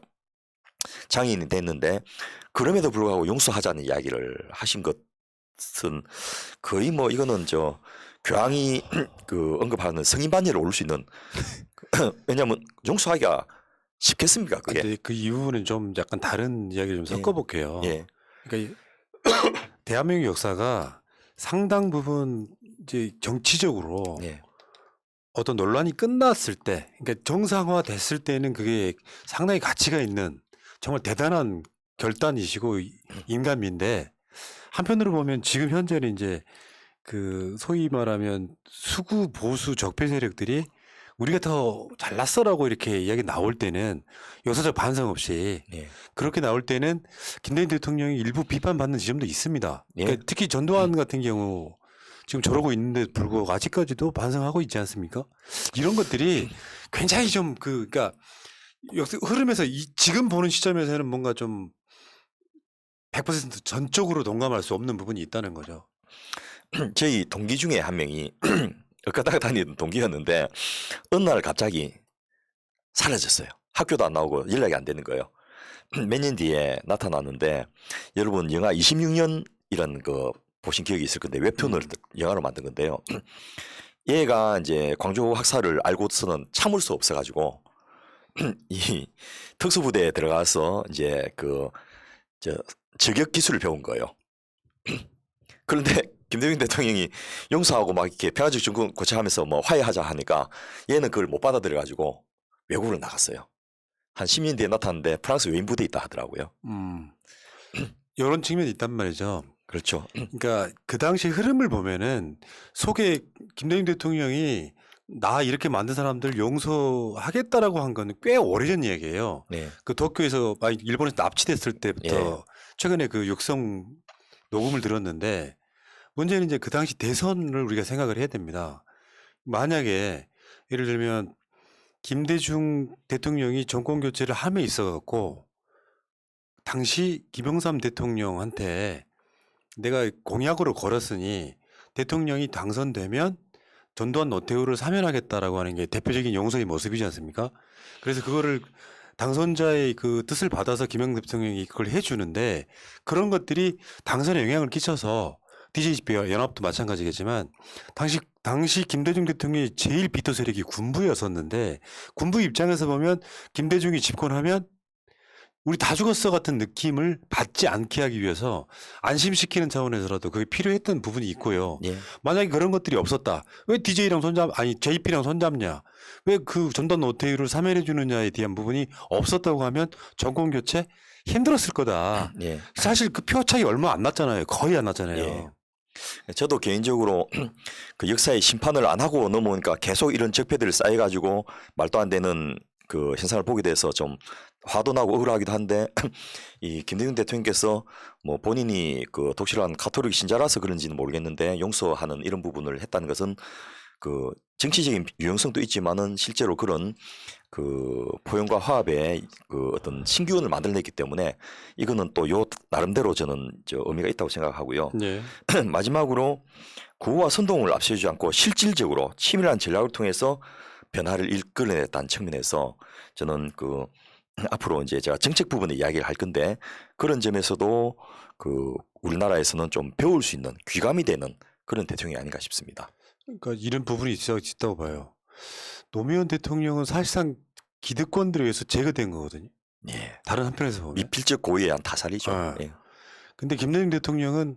장애인이 됐는데 그럼에도 불구하고 용서하자는 이야기를 하신 것은 거의 뭐 이거는 교황이 언급하는 성인 반열에 오를 수 있는 왜냐하면 용서하기가 쉽겠습니까 그게? 근데 그 이후는 좀 약간 다른 이야기를 좀 섞어볼게요. 예. 그러니까 대한민국 역사가 상당 부분 이제 정치적으로 예. 어떤 논란이 끝났을 때, 그러니까 정상화됐을 때는 그게 상당히 가치가 있는 정말 대단한 결단이시고 인간미인데 한편으로 보면 지금 현재는 이제 소위 말하면 수구 보수 적폐 세력들이 우리가 더 잘났어라고 이렇게 이야기 나올 때는 역사적 반성 없이 예. 그렇게 나올 때는 김대중 대통령이 일부 비판받는 지점도 있습니다. 그러니까 특히 전두환 같은 경우 지금 저러고 있는데 불구하고 아직까지도 반성하고 있지 않습니까? 이런 것들이 굉장히 좀 그러니까 역사 흐름에서 지금 보는 시점에서는 뭔가 좀 100% 전적으로 동감할 수 없는 부분이 있다는 거죠. 저희 동기 중에 한 명이 엇가다가 다니던 동기였는데 어느 날 갑자기 사라졌어요. 학교도 안 나오고 연락이 안 되는 거예요. 몇 년 뒤에 나타났는데 여러분 영화 26년이라는 보신 기억이 있을 건데 웹툰을 영화로 만든 건데요. 얘가 이제 광주 학살을 알고서는 참을 수 없어가지고 이 특수부대에 들어가서 이제 저격 기술을 배운 거예요. 그런데 김대중 대통령이 용서하고 막 이렇게 평화적 정권 고쳐하면서 뭐 화해하자 하니까 얘는 그걸 못 받아들여가지고 외국으로 나갔어요. 한 10년 뒤에 나타났는데 프랑스 외인 부대에 있다 하더라고요. 이런 측면이 있단 말이죠. 그렇죠. 그러니까 그 당시 흐름을 보면은 속에 김대중 대통령이 나 이렇게 만든 사람들 용서하겠다라고 한 거는 꽤 오래전 얘기예요. 네. 도쿄에서 일본에서 납치됐을 때부터 예. 최근에 육성 녹음을 들었는데 문제는 이제 그 당시 대선을 우리가 생각을 해야 됩니다. 만약에 예를 들면 김대중 대통령이 정권 교체를 함에 있어 갖고 당시 김영삼 대통령한테 내가 공약으로 걸었으니 대통령이 당선되면 전두환 노태우를 사면하겠다라고 하는 게 대표적인 용서의 모습이지 않습니까? 그래서 그거를 당선자의 뜻을 받아서 김영삼 대통령이 그걸 해주는데 그런 것들이 당선에 영향을 끼쳐서 DJP 연합도 마찬가지겠지만 당시 김대중 대통령이 제일 비토 세력이 군부였었는데 군부 입장에서 보면 김대중이 집권하면 우리 다 죽었어 같은 느낌을 받지 않게 하기 위해서 안심시키는 차원에서라도 그게 필요했던 부분이 있고요. 예. 만약에 그런 것들이 없었다. 왜 JP랑 손잡냐? 왜 전두환 노태우를 사면해 주느냐에 대한 부분이 없었다고 하면 정권 교체 힘들었을 거다. 예. 사실 그 표 차이 얼마 안 났잖아요. 거의 안 났잖아요. 예. 저도 개인적으로 그 역사의 심판을 안 하고 넘어오니까 계속 이런 적폐들을 쌓여가지고 말도 안 되는 현상을 보게 돼서 좀 화도 나고 억울하기도 한데 이 김대중 대통령께서 뭐 본인이 독실한 가톨릭 신자라서 그런지는 모르겠는데 용서하는 이런 부분을 했다는 것은 정치적인 유용성도 있지만은 실제로 그런 포용과 화합의 어떤 신기원을 만들어냈기 때문에 이거는 또 나름대로 저는 의미가 있다고 생각하고요. 네. 마지막으로 구호와 선동을 앞세우지 않고 실질적으로 치밀한 전략을 통해서 변화를 이끌어냈다는 측면에서 저는 앞으로 이제 제가 정책 부분에 이야기를 할 건데 그런 점에서도 우리나라에서는 좀 배울 수 있는 귀감이 되는 그런 대통령이 아닌가 싶습니다. 그러니까 이런 부분이 있다고 봐요. 노무현 대통령은 사실상 기득권들에 의해서 제거된 거거든요. 예. 다른 한편에서 보면. 미필적 고의에 의한 타살이죠. 아. 예. 근데 김대중 대통령은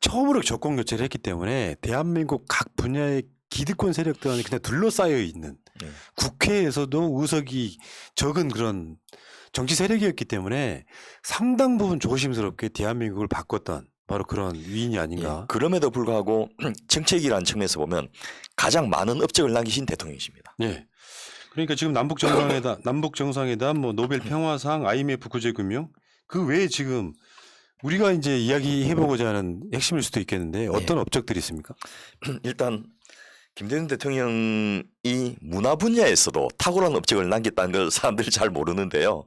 처음으로 정권 교체를 했기 때문에 대한민국 각 분야의 기득권 세력들은 그냥 둘러싸여 있는 예. 국회에서도 의석이 적은 그런 정치 세력이었기 때문에 상당 부분 조심스럽게 대한민국을 바꿨던 바로 그런 위인이 아닌가. 예. 그럼에도 불구하고 정책이라는 측면에서 보면 가장 많은 업적을 남기신 대통령이십니다. 예. 그러니까 지금 남북 정상회담, 뭐 노벨 평화상, IMF 구제금융 그 외에 지금 우리가 이제 이야기해보고자 하는 핵심일 수도 있겠는데 어떤 업적들이 있습니까? 일단 김대중 대통령이 문화 분야에서도 탁월한 업적을 남겼다는 걸 사람들이 잘 모르는데요.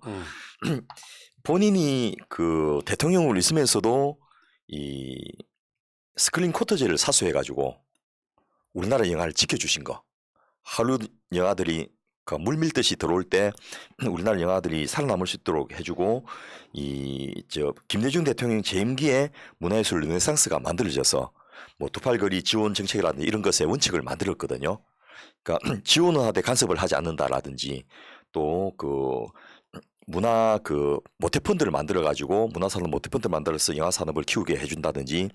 본인이 그 대통령으로 있으면서도 이 스크린 쿼터제를 사수해가지고 우리나라 영화를 지켜주신 거. 할리우드 영화들이 그 물밀듯이 들어올 때 우리나라 영화들이 살아남을 수 있도록 해주고 김대중 대통령 재임기에 문화예술 르네상스가 만들어져서 뭐 두팔거리 지원 정책이라든지 이런 것의 원칙을 만들었거든요. 그러니까 지원을 하되 간섭을 하지 않는다라든지 또 그 문화 그 모태펀드를 만들어 가지고 문화산업 모태펀드를 만들어서 영화 산업을 키우게 해준다든지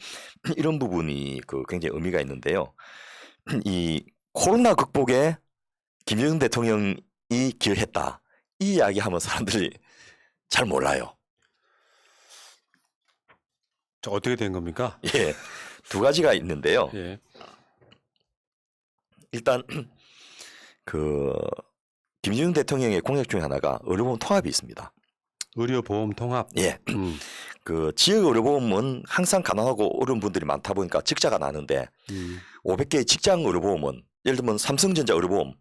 이런 부분이 그 굉장히 의미가 있는데요. 이 코로나 극복에 김대중 대통령이 기여했다 이 이야기하면 사람들이 잘 몰라요. 자, 어떻게 된 겁니까? 예, 두 가지가 있는데요. 예. 일단 그 김대중 대통령의 공약 중에 하나가 의료보험 통합이 있습니다. 의료보험 통합. 예, 그 지역 의료보험은 항상 가난하고 어려운 분들이 많다 보니까 적자가 나는데 500개의 직장 의료보험은 예를 들면 삼성전자 의료보험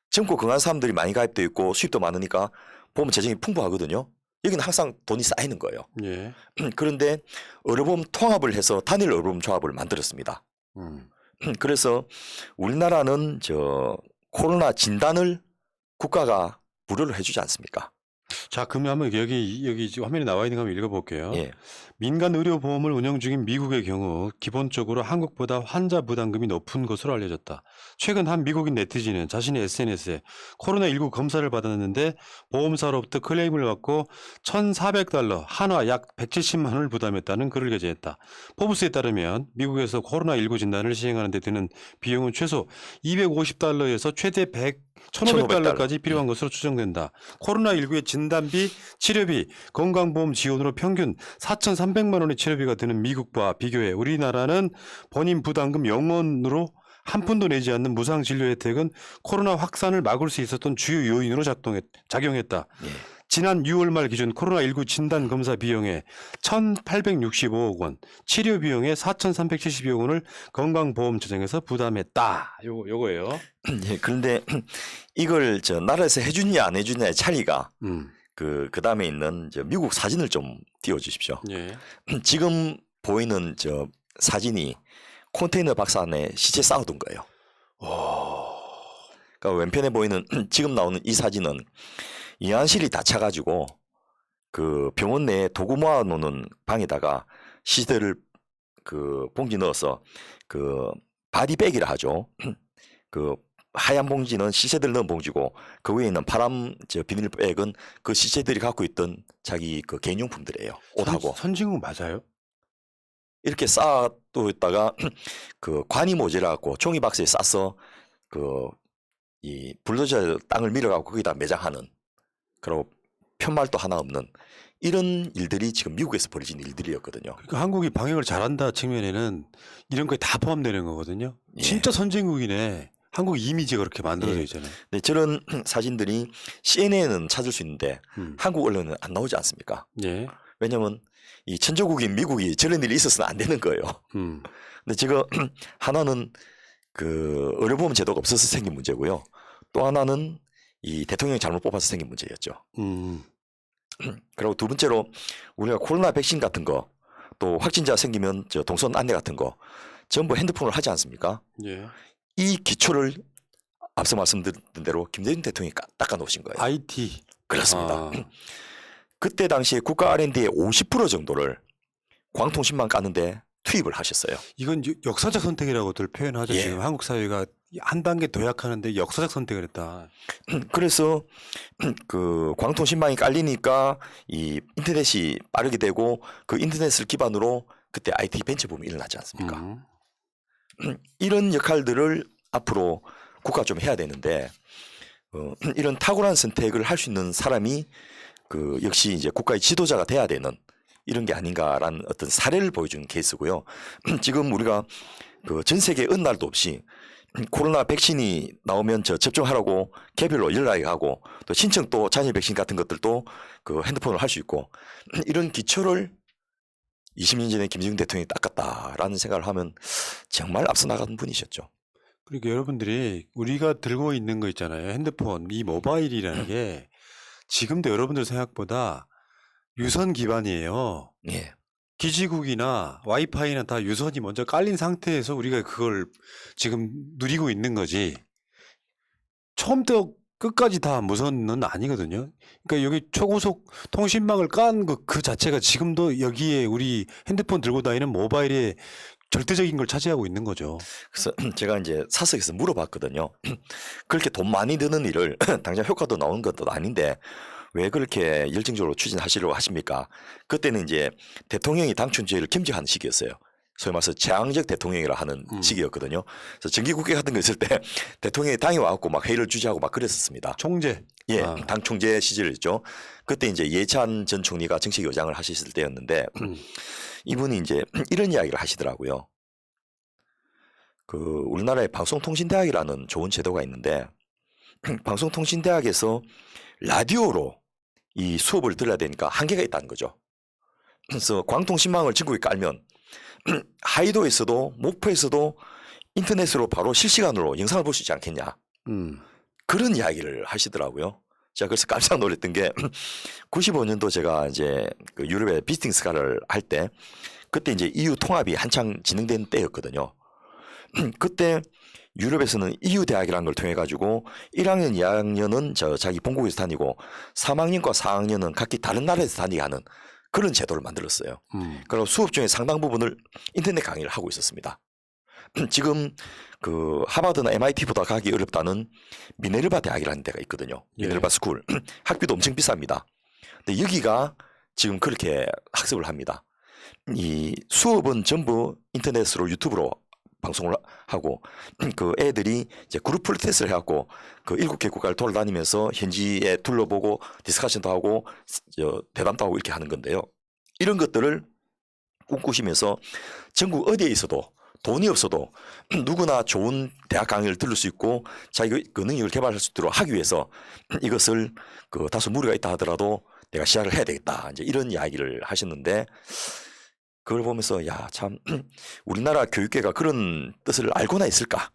젊고 건강한 사람들이 많이 가입돼 있고 수입도 많으니까 보험 재정이 풍부하거든요. 여기는 항상 돈이 쌓이는 거예요. 예. 그런데 의료보험 통합을 해서 단일 의료보험 조합을 만들었습니다. 그래서 우리나라는 저 코로나 진단을 국가가 무료로 해주지 않습니까? 자, 그러면 한번 여기 지금 화면에 나와 있는 거 한번 읽어볼게요. 예. 민간 의료보험을 운영 중인 미국의 경우 기본적으로 한국보다 환자 부담금이 높은 것으로 알려졌다. 최근 한 미국인 네티즌은 자신의 SNS에 코로나19 검사를 받았는데 보험사로부터 클레임을 받고 $1,400, 한화 약 170만 원을 부담했다는 글을 게재했다. 포브스에 따르면 미국에서 코로나19 진단을 시행하는 데 드는 비용은 최소 $250에서 최대 $1,500까지 필요한 것으로 추정된다. 코로나19의 진단비, 치료비, 건강보험 지원으로 평균 4,300만 원의 치료비가 드는 미국과 비교해 우리나라는 본인 부담금 0원으로 한 푼도 내지 않는 무상 진료 혜택은 코로나 확산을 막을 수 있었던 주요 요인으로 작용했다. 예. 지난 6월 말 기준 코로나19 진단 검사 비용에 1,865억 원, 치료 비용에 4,372억 원을 건강보험 재정에서 부담했다. 요거예요. 예, 그런데 이걸 저 나라에서 해주냐 안 해주냐의 차이가 그 다음에 있는 저 미국 사진을 좀 띄워주십시오. 예. 지금 보이는 저 사진이 컨테이너 박스 안에 시체 쌓아둔 거예요. 그러니까 왼편에 보이는 지금 나오는 이 사진은 이완실이 다쳐가지고 그 병원 내에 도구 모아놓는 방에다가 시체를 그 봉지 넣어서 그 바디백이라 하죠. 그 하얀 봉지는 시체들 넣은 봉지고 그 위에 있는 파란 저 비닐백은 그 시체들이 갖고 있던 자기 그 개인용품들이에요. 옷하고. 선진국 맞아요? 이렇게 쌓아두었다가 그 관이 모자라갖고 종이 박스에 싸서 그 이 불도저 땅을 밀어갖고 거기다 매장하는 그리고 편말도 하나 없는 이런 일들이 지금 미국에서 벌어진 일들이었거든요. 그러니까 한국이 방역을 잘한다 측면에는 이런 거에 다 포함되는 거거든요. 예. 진짜 선진국이네. 한국 이미지가 그렇게 만들어져 예. 있잖아요. 네, 저런 사진들이 CNN은 찾을 수 있는데 한국 언론은 안 나오지 않습니까? 예. 왜냐하면 이 천조국인 미국이 저런 일이 있어서는 안 되는 거예요. 근데 지금 하나는 그 의료보험 제도가 없어서 생긴 문제고요. 또 하나는 이 대통령이 잘못 뽑아서 생긴 문제였죠. 그리고 두 번째로 우리가 코로나 백신 같은 거 또 확진자 생기면 저 동선 안내 같은 거 전부 핸드폰으로 하지 않습니까? 예. 이 기초를 앞서 말씀드린 대로 김대중 대통령이 닦아 놓으신 거예요. IT. 그렇습니다. 그때 당시에 국가 R&D의 50% 정도를 광통신만 까는데 투입을 하셨어요. 이건 역사적 선택이라고들 표현하죠. 예. 지금 한국 사회가 한 단계 도약하는데 역사적 선택을 했다. 그래서 그 광통신망이 깔리니까 이 인터넷이 빠르게 되고 그 인터넷을 기반으로 그때 IT 벤처붐이 일어나지 않습니까? 이런 역할들을 앞으로 국가가 좀 해야 되는데 이런 탁월한 선택을 할 수 있는 사람이 그 역시 이제 국가의 지도자가 돼야 되는 이런 게 아닌가라는 어떤 사례를 보여주는 케이스고요. 지금 우리가 그 전 세계 어느 날도 없이 코로나 백신이 나오면 저 접종하라고 개별로 연락이 가고 또 신청 또 잔여 백신 같은 것들도 그 핸드폰으로 할 수 있고 이런 기초를 20년 전에 김대중 대통령이 닦았다라는 생각을 하면 정말 앞서 나가는 분이셨죠. 그러니까 여러분들이 우리가 들고 있는 거 있잖아요. 핸드폰, 이 모바일이라는 게 지금도 여러분들 생각보다 유선 기반이에요. 예. 기지국이나 와이파이나 다 유선이 먼저 깔린 상태에서 우리가 그걸 지금 누리고 있는 거지. 처음부터 끝까지 다 무선은 아니거든요. 그러니까 여기 초고속 통신망을 깐 그 자체가 지금도 여기에 우리 핸드폰 들고 다니는 모바일의 절대적인 걸 차지하고 있는 거죠. 그래서 제가 이제 사석에서 물어봤거든요. 그렇게 돈 많이 드는 일을 당장 효과도 나오는 것도 아닌데 왜 그렇게 열정적으로 추진하시려고 하십니까? 그때는 이제 대통령이 당춘주의를 겸직하는 시기였어요. 소위 말해서 재앙적 대통령이라 하는 시기였거든요. 그래서 정기국회 같은 거 있을 때 대통령이 당이 와갖고 막 회의를 주재하고 막 그랬었습니다. 총재. 예, 당 총재 시절이었죠. 그때 이제 예찬 전 총리가 정책 의장을 하셨을 때였는데 이분이 이제 이런 이야기를 하시더라고요. 그 우리나라에 방송통신대학이라는 좋은 제도가 있는데 방송통신대학에서 라디오로 이 수업을 들어야 되니까 한계가 있다는 거죠. 그래서 광통신망을 전국에 깔면 하이도에서도 목포에서도 인터넷으로 바로 실시간으로 영상을 볼 수 있지 않겠냐. 그런 이야기를 하시더라고요. 제가 그래서 깜짝 놀랐던 게 95년도 제가 이제 그 유럽에 비스팅 스카를 할 때 그때 이제 EU 통합이 한창 진행된 때였거든요. 그때 유럽에서는 EU 대학이라는 걸 통해 가지고 1학년, 2학년은 자기 본국에서 다니고 3학년과 4학년은 각기 다른 나라에서 다니게 하는 그런 제도를 만들었어요. 그리고 수업 중에 상당 부분을 인터넷 강의를 하고 있었습니다. 지금 그 하버드나 MIT보다 가기 어렵다는 미네르바 대학이라는 데가 있거든요. 미네르바 스쿨. 학비도 엄청 비쌉니다. 근데 여기가 지금 그렇게 학습을 합니다. 이 수업은 전부 인터넷으로 유튜브로 방송을 하고 그 애들이 이제 그룹 프로테스트를 해갖고 그 7개 국가를 돌아다니면서 현지에 둘러보고 디스커션도 하고 대담도 하고 이렇게 하는 건데요. 이런 것들을 꿈꾸시면서 전국 어디에 있어도 돈이 없어도 누구나 좋은 대학 강의를 들을 수 있고 자기 그 능력을 개발할 수 있도록 하기 위해서 이것을 그 다소 무리가 있다 하더라도 내가 시작을 해야 되겠다. 이제 이런 이야기를 하셨는데 그걸 보면서 야, 참 우리나라 교육계가 그런 뜻을 알고나 있을까?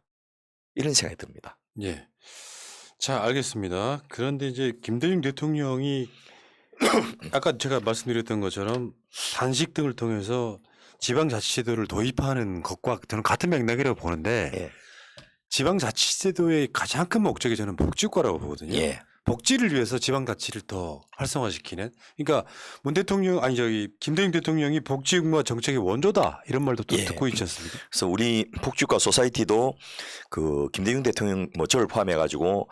이런 생각이 듭니다. 예. 자, 알겠습니다. 그런데 이제 김대중 대통령이 아까 제가 말씀드렸던 것처럼 단식 등을 통해서 지방자치제도를 도입하는 것과 저는 같은 맥락이라고 보는데 예. 지방자치제도의 가장 큰 목적이 저는 복지국가라고 보거든요. 예. 복지를 위해서 지방자치를 더 활성화시키는. 그러니까 문 대통령 김대중 대통령이 복지국가 정책의 원조다 이런 말도 또 예. 듣고 있지 않습니까? 그래서 우리 복지국가 소사이티도 그 김대중 대통령 뭐 저를 포함해 가지고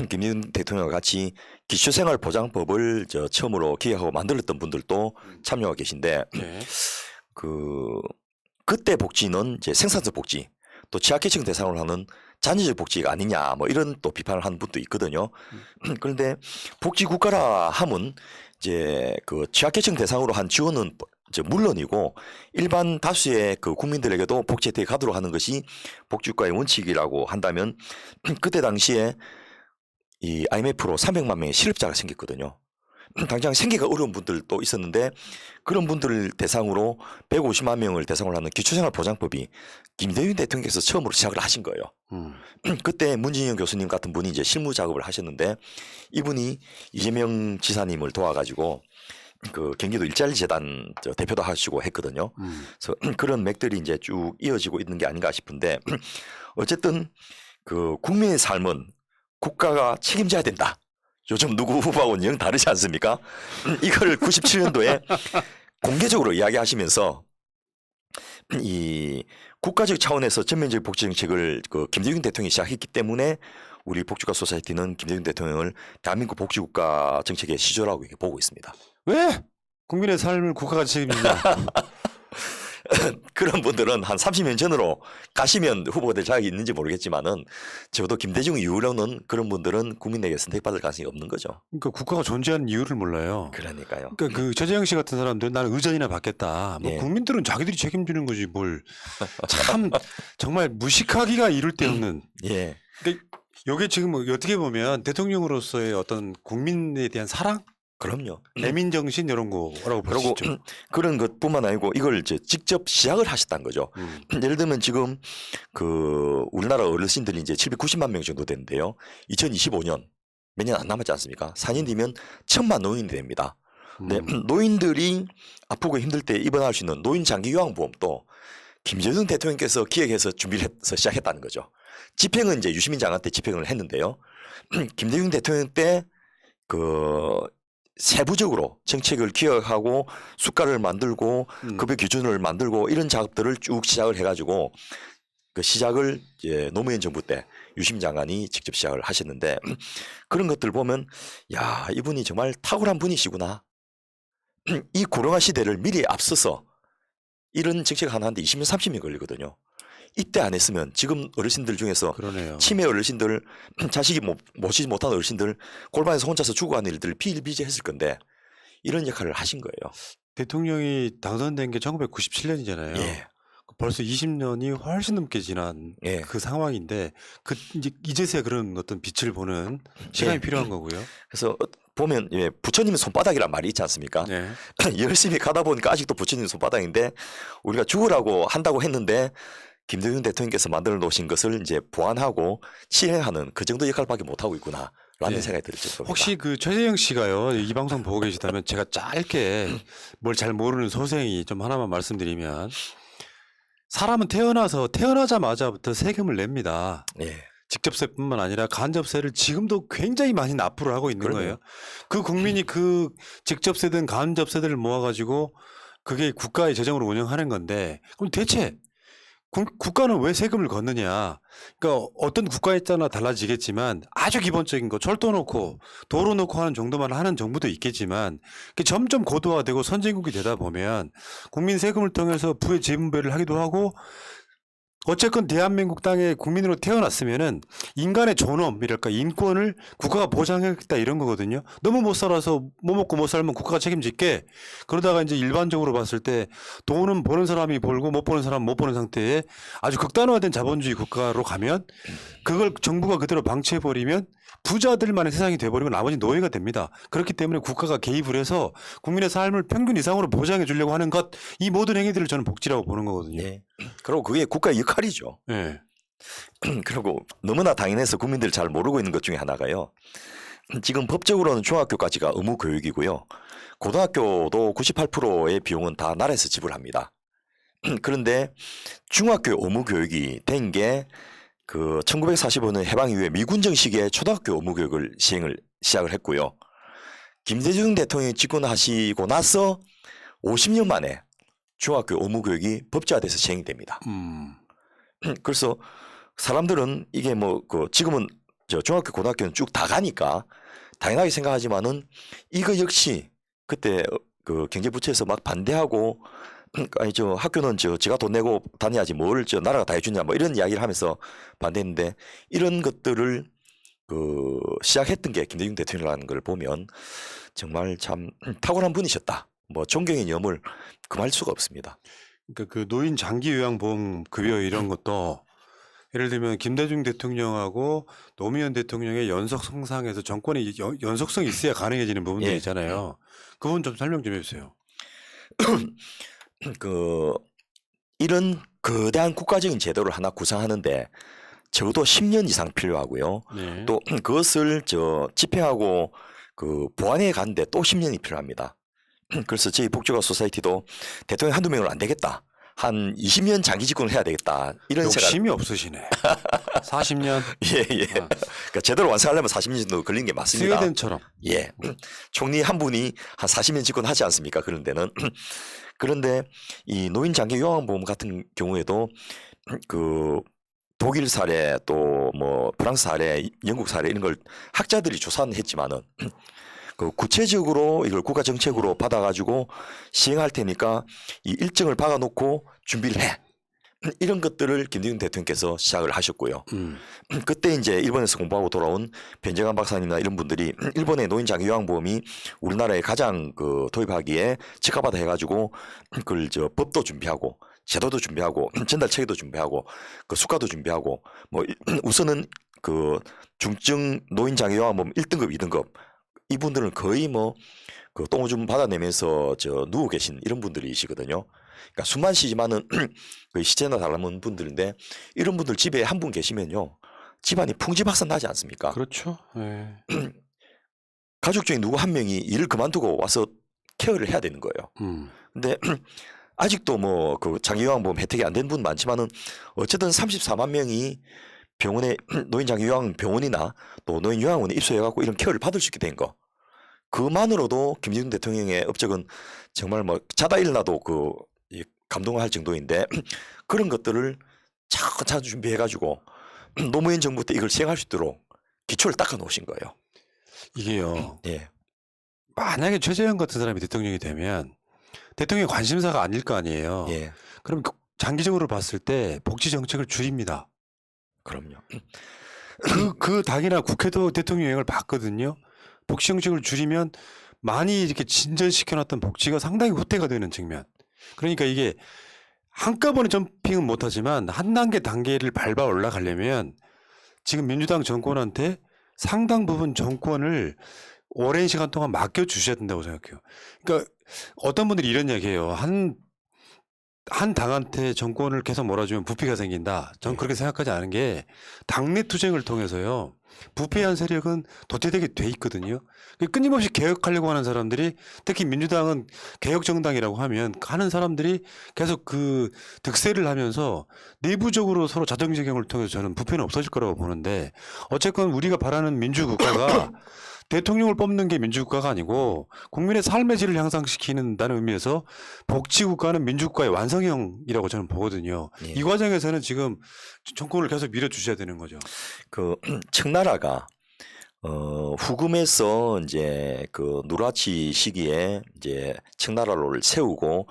김대중 대통령과 같이 기초생활보장법을 처음으로 기획하고 만들었던 분들도 참여하고 계신데 네. 그때 복지는 이제 생산적 복지 또 취약계층 대상으로 하는 잔여적 복지가 아니냐 뭐 이런 또 비판을 하는 분도 있거든요. 그런데 복지국가라 함은 이제 그 취약계층 대상으로 한 지원은 이제 물론이고 일반 다수의 그 국민들에게도 복지 혜택이 가도록 하는 것이 복지국가의 원칙이라고 한다면 그때 당시에 이 IMF로 300만 명의 실업자가 생겼거든요. 당장 생계가 어려운 분들도 있었는데 그런 분들을 대상으로 150만 명을 대상으로 하는 기초생활보장법이 김대중 대통령께서 처음으로 시작을 하신 거예요. 그때 문진영 교수님 같은 분이 이제 실무 작업을 하셨는데 이분이 이재명 지사님을 도와가지고 그 경기도 일자리 재단 대표도 하시고 했거든요. 그래서 그런 맥들이 이제 쭉 이어지고 있는 게 아닌가 싶은데 어쨌든 그 국민의 삶은 국가가 책임져야 된다. 요즘 누구 후보하고는 영 다르지 않습니까? 이걸 97년도에 공개적으로 이야기하시면서 이 국가적 차원에서 전면적 복지 정책을 그 김대중 대통령이 시작했기 때문에 우리 복지국가 소사이티는 김대중 대통령을 대한민국 복지국가 정책의 시조라고 이렇게 보고 있습니다. 왜? 국민의 삶을 국가가 책임지냐? 그런 분들은 한 30년 전으로 가시면 후보가 될 자격이 있는지 모르겠지만은 적어도 김대중 이후로는 그런 분들은 국민에게 선택받을 가능성이 없는 거죠. 그러니까 국가가 존재하는 이유를 몰라요. 그러니까요. 그러니까 그 최재형 씨 같은 사람들은 나는 의전이나 받겠다. 뭐 예. 국민들은 자기들이 책임지는 거지 뭘. 참 정말 무식하기가 이를 데 없는. 예. 그러니까 이게 지금 뭐 어떻게 보면 대통령으로서의 어떤 국민에 대한 사랑, 그럼요. 애민 정신 이런 거라고 볼 수 그리고 있죠. 그런 것뿐만 아니고 이걸 이제 직접 시작을 하셨다는 거죠. 예를 들면 지금 그 우리나라 어르신들이 이제 790만 명 정도 되는데요. 2025년 몇 년 안 남았지 않습니까? 4년 뒤면 1000만 노인이 됩니다. 네, 노인들이 아프고 힘들 때 입원할 수 있는 노인 장기 요양보험도 김대중 대통령께서 기획해서 준비를 해서 시작했다는 거죠. 집행은 이제 유시민 장관 때 집행을 했는데요. 김대중 대통령 때 그 세부적으로 정책을 기획하고 수가를 만들고 급여 기준을 만들고 이런 작업들을 쭉 시작을 해가지고 그 시작을 이제 노무현 정부 때 유시민 장관이 직접 시작을 하셨는데 그런 것들 보면 야 이분이 정말 탁월한 분이시구나. 이 고령화 시대를 미리 앞서서 이런 정책 하나 하는데 20년 30년 걸리거든요. 이때 안 했으면 지금 어르신들 중에서 그러네요. 치매 어르신들 자식이 모시지 못한 어르신들 골반에서 혼자서 죽어가는 일들을 비일비재했을 건데 이런 역할을 하신 거예요. 대통령이 당선된 게 1997년이잖아요. 예. 벌써 20년이 훨씬 넘게 지난 예. 그 상황인데 그 이제 이제서야 그런 어떤 빛을 보는 시간이 예. 필요한 거고요. 그래서 보면 예, 부처님은 손바닥이란 말이 있지 않습니까? 네. 열심히 가다 보니까 아직도 부처님 손바닥인데 우리가 죽으라고 한다고 했는데 김대중 대통령께서 만들어 놓으신 것을 이제 보완하고 실행하는 그 정도 역할밖에 못 하고 있구나라는 네. 생각이 들 정도입니다. 혹시 그 최재형 씨가요 이 방송 보고 계시다면 제가 짧게 뭘 잘 모르는 소생이 좀 하나만 말씀드리면 사람은 태어나자마자부터 세금을 냅니다. 예. 직접세뿐만 아니라 간접세를 지금도 굉장히 많이 납부를 하고 있는 그럼요. 거예요. 그 국민이 그 직접세든 간접세들을 모아가지고 그게 국가의 재정으로 운영하는 건데 그럼 대체 국가는 왜 세금을 걷느냐? 그러니까 어떤 국가에 따라 달라지겠지만 아주 기본적인 거 철도 놓고 도로 놓고 하는 정도만 하는 정부도 있겠지만 그게 점점 고도화되고 선진국이 되다 보면 국민 세금을 통해서 부의 재분배를 하기도 하고 어쨌건 대한민국 땅에 국민으로 태어났으면은 인간의 존엄이랄까 인권을 국가가 보장하겠다 이런 거거든요. 너무 못 살아서 못 먹고 못 살면 국가가 책임질게. 그러다가 이제 일반적으로 봤을 때 돈은 버는 사람이 벌고 못 버는 사람은 못 버는 상태에 아주 극단화된 자본주의 국가로 가면 그걸 정부가 그대로 방치해버리면 부자들만의 세상이 돼버리고 나머지 노예가 됩니다. 그렇기 때문에 국가가 개입을 해서 국민의 삶을 평균 이상으로 보장해 주려고 하는 것 이 모든 행위들을 저는 복지라고 보는 거거든요. 예. 그리고 그게 국가의 역할이죠. 네. 그리고 너무나 당연해서 국민들 잘 모르고 있는 것 중에 하나가요. 지금 법적으로는 중학교까지가 의무 교육이고요. 고등학교도 98%의 비용은 다 나라에서 지불합니다. 그런데 중학교 의무 교육이 된 게 그 1945년 해방 이후에 미군정 시기에 초등학교 의무 교육을 시작을 했고요. 김대중 대통령이 집권하시고 나서 50년 만에 중학교 의무 교육이 법제화돼서 시행이 됩니다. 그래서 사람들은 이게 뭐 그 지금은 저 중학교 고등학교는 쭉 다 가니까 당연하게 생각하지만은 이거 역시 그때 그 경제부처에서 막 반대하고 아니 저 학교는 제가 돈 내고 다녀야지 뭘 저 나라가 다 해주냐 뭐 이런 이야기를 하면서 반대했는데 이런 것들을 그 시작했던 게 김대중 대통령이라는 걸 보면 정말 참 탁월한 분이셨다. 뭐 존경의 염을 금할 수가 없습니다. 그러니까 그 노인 장기 요양보험 급여 이런 것도 예를 들면 김대중 대통령하고 노무현 대통령의 연속성상에서 정권의 연속성이 있어야 가능해지는 부분들이 예. 있잖아요. 그 부분 좀 설명 좀 해주세요. 그 이런 거대한 국가적인 제도를 하나 구상하는데 적어도 10년 이상 필요하고요. 네. 또 그것을 집행하고 그 보완해 가는데 또 10년이 필요합니다. 그래서 저희 복지국가 소사이티도 대통령 한두 명으로 안 되겠다. 한 20년 장기 집권을 해야 되겠다 이런 생각. 욕심이 없으시네. 40년. 예. 그러니까 제대로 완성하려면 40년 정도 걸리는 게 맞습니다. 스웨덴처럼. 예. 총리 한 분이 한 40년 집권하지 않습니까? 그런 데는. 그런데 이 노인 장기 요양보험 같은 경우에도 그 독일 사례 또 뭐 프랑스 사례, 영국 사례 이런 걸 학자들이 조사는 했지만은 그 구체적으로 이걸 국가 정책으로 받아가지고 시행할 테니까 이 일정을 박아놓고 준비를 해. 이런 것들을 김대중 대통령께서 시작을 하셨고요. 그때 이제 일본에서 공부하고 돌아온 변재관 박사님이나 이런 분들이 일본의 노인 장기 요양보험이 우리나라에 가장 그 도입하기에 특화받아 해가지고 그걸 저 법도 준비하고 제도도 준비하고 전달 체계도 준비하고 그 수가도 준비하고 뭐 우선은 그 중증 노인 장기 요양보험 1등급, 2등급 이분들은 거의 뭐 그 똥오줌 받아내면서 저 누워 계신 이런 분들이시거든요. 그러니까 숨만 쉬지만은 그 시체나 달라는 분들인데 이런 분들 집에 한 분 계시면요 집안이 풍지박산 나지 않습니까? 그렇죠. 예. 가족 중에 누구 한 명이 일을 그만두고 와서 케어를 해야 되는 거예요. 근데 아직도 뭐 그 장기요양보험 혜택이 안 된 분 많지만은 어쨌든 34만 명이 병원에 노인 장기요양 병원이나 또 노인 요양원에 입소해갖고 이런 케어를 받을 수 있게 된 거. 그만으로도 김대중 대통령의 업적은 정말 뭐 자다 일어나도 그 감동을 할 정도인데 그런 것들을 차근차근 준비해가지고 노무현 정부 때 이걸 시행할 수 있도록 기초를 닦아 놓으신 거예요. 이게요. 예. 만약에 최재형 같은 사람이 대통령이 되면 대통령의 관심사가 아닐 거 아니에요. 예. 그럼 장기적으로 봤을 때 복지 정책을 줄입니다. 그럼요. 그 당이나 국회도 대통령 여행을 봤거든요. 복지 정책을 줄이면 많이 이렇게 진전시켜놨던 복지가 상당히 후퇴가 되는 측면. 그러니까 이게 한꺼번에 점핑은 못하지만 한 단계를 밟아 올라가려면 지금 민주당 정권한테 상당 부분 정권을 오랜 시간 동안 맡겨주셔야 된다고 생각해요. 그러니까 어떤 분들이 이런 얘기해요. 한 당한테 정권을 계속 몰아주면 부패가 생긴다. 저는 그렇게 생각하지 않은 게 당내 투쟁을 통해서요. 부패한 세력은 도태되게 돼 있거든요. 끊임없이 개혁하려고 하는 사람들이 특히 민주당은 개혁정당이라고 하는 사람들이 계속 그 득세를 하면서 내부적으로 서로 자정지경을 통해서 저는 부패는 없어질 거라고 보는데 어쨌건 우리가 바라는 민주국가가 대통령을 뽑는 게 민주국가가 아니고 국민의 삶의 질을 향상시키는다는 의미에서 복지국가는 민주국가의 완성형이라고 저는 보거든요. 예. 이 과정에서는 지금 정권을 계속 밀어주셔야 되는 거죠. 그 청나라가 후금에서 이제 그 누라치 시기에 이제 청나라를 세우고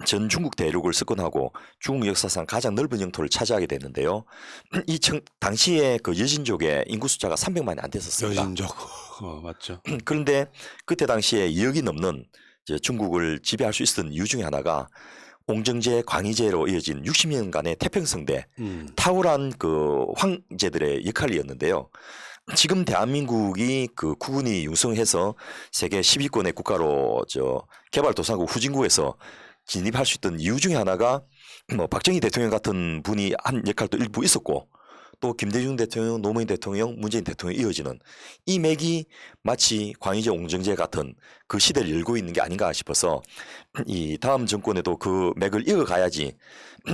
전 중국 대륙을 석권하고 중국 역사상 가장 넓은 영토를 차지하게 되는데요. 당시에 그 여신족의 인구 숫자가 300만이 안 됐었습니다. 여신족. 맞죠. 그런데 그때 당시에 2억이 넘는 이제 중국을 지배할 수 있었던 이유 중에 하나가 옹정제, 광희제로 이어진 60년간의 태평성대 탁월한 그 황제들의 역할이었는데요. 지금 대한민국이 그 국운이 융성해서 세계 10위권의 국가로 개발도상국 후진국에서 진입할 수 있던 이유 중에 하나가 뭐 박정희 대통령 같은 분이 한 역할도 일부 있었고 또 김대중 대통령, 노무현 대통령, 문재인 대통령이 이어지는 이 맥이 마치 광희제, 옹정제 같은 그 시대를 열고 있는 게 아닌가 싶어서 이 다음 정권에도 그 맥을 이어가야지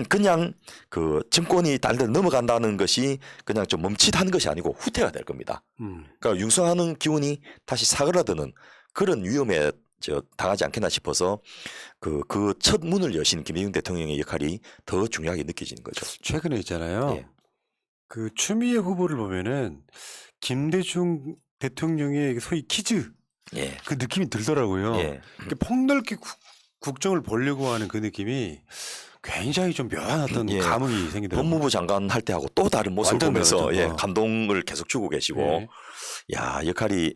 그냥 그 정권이 다른 데 넘어간다는 것이 그냥 좀 멈칫하는 것이 아니고 후퇴가 될 겁니다. 그러니까 융성하는 기운이 다시 사그라드는 그런 위험에 당하지 않겠나 싶어서 그 첫 문을 여신 김대중 대통령의 역할이 더 중요하게 느껴지는 거죠. 최근에 있잖아요. 예. 그 추미애 후보를 보면은 김대중 대통령의 소위 키즈 예. 그 느낌이 들더라고요. 예. 이렇게 폭넓게 국정을 보려고 하는 그 느낌이 굉장히 좀 묘한 어떤 예. 감흥이 생기더라고요. 법무부 장관 할 때하고 또 다른 모습을 완전 보면서 다르죠. 예, 감동을 계속 주고 계시고 예. 야 역할이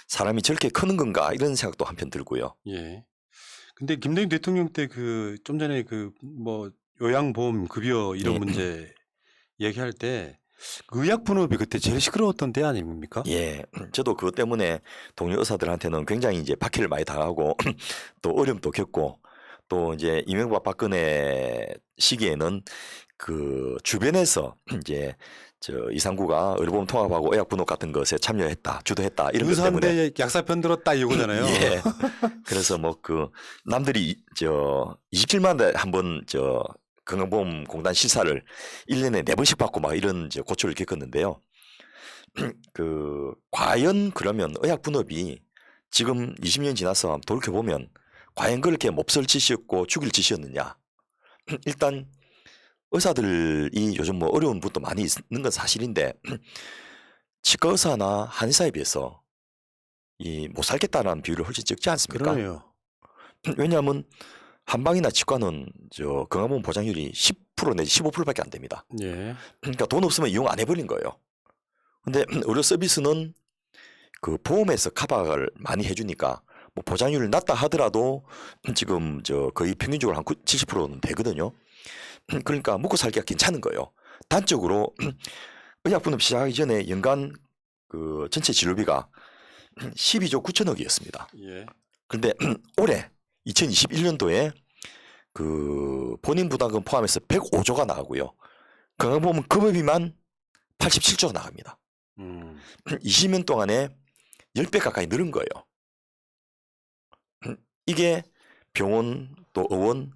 사람이 저렇게 크는 건가 이런 생각도 한편 들고요. 예. 근데 김대중 대통령 때 그 좀 전에 그 뭐 요양보험 급여 이런 예. 문제 얘기할 때 의약 분업이 그때 제일 시끄러웠던 때 아닙니까? 예, 저도 그것 때문에 동료 의사들한테는 굉장히 이제 박해를 많이 당하고 또 어려움도 겪고 또 이제 이명박 박근혜 시기에는 그 주변에서 이제 이상구가 의료보험 통합하고 의약 분업 같은 것에 참여했다, 주도했다 이런 것 때문에 의사인데 약사 편들었다 이거잖아요. 예. 그래서 뭐 그 남들이 27만에 한번 건강보험공단 실사를 1년에 4번씩 받고 막 이런 이제 고초를 겪었는데요. 과연 그러면 의약분업이 지금 20년 지나서 돌이켜보면 과연 그렇게 몹쓸 짓이었고 죽일 짓이었느냐. 일단 의사들이 요즘 뭐 어려운 분도 많이 있는 건 사실인데 치과 의사나 한의사에 비해서 이 못 살겠다라는 비율이 훨씬 적지 않습니까? 그러네요. 왜냐하면 한방이나 치과는 저 건강보험 보장률이 10% 내지 15%밖에 안 됩니다. 예. 그러니까 돈 없으면 이용 안 해버린 거예요. 근데 의료 서비스는 그 보험에서 커버를 많이 해주니까 뭐 보장률이 낮다 하더라도 지금 저 거의 평균적으로 한 70%는 되거든요. 그러니까 먹고 살기가 괜찮은 거예요. 단적으로 의약분업 시작하기 전에 연간 그 전체 진료비가 12조 9천억이었습니다. 예. 그런데 올해 2021년도에 그 본인 부담금 포함해서 105조가 나가고요. 건강보험 급여비만 87조가 나갑니다. 20년 동안에 10배 가까이 늘은 거예요. 이게 병원 또 의원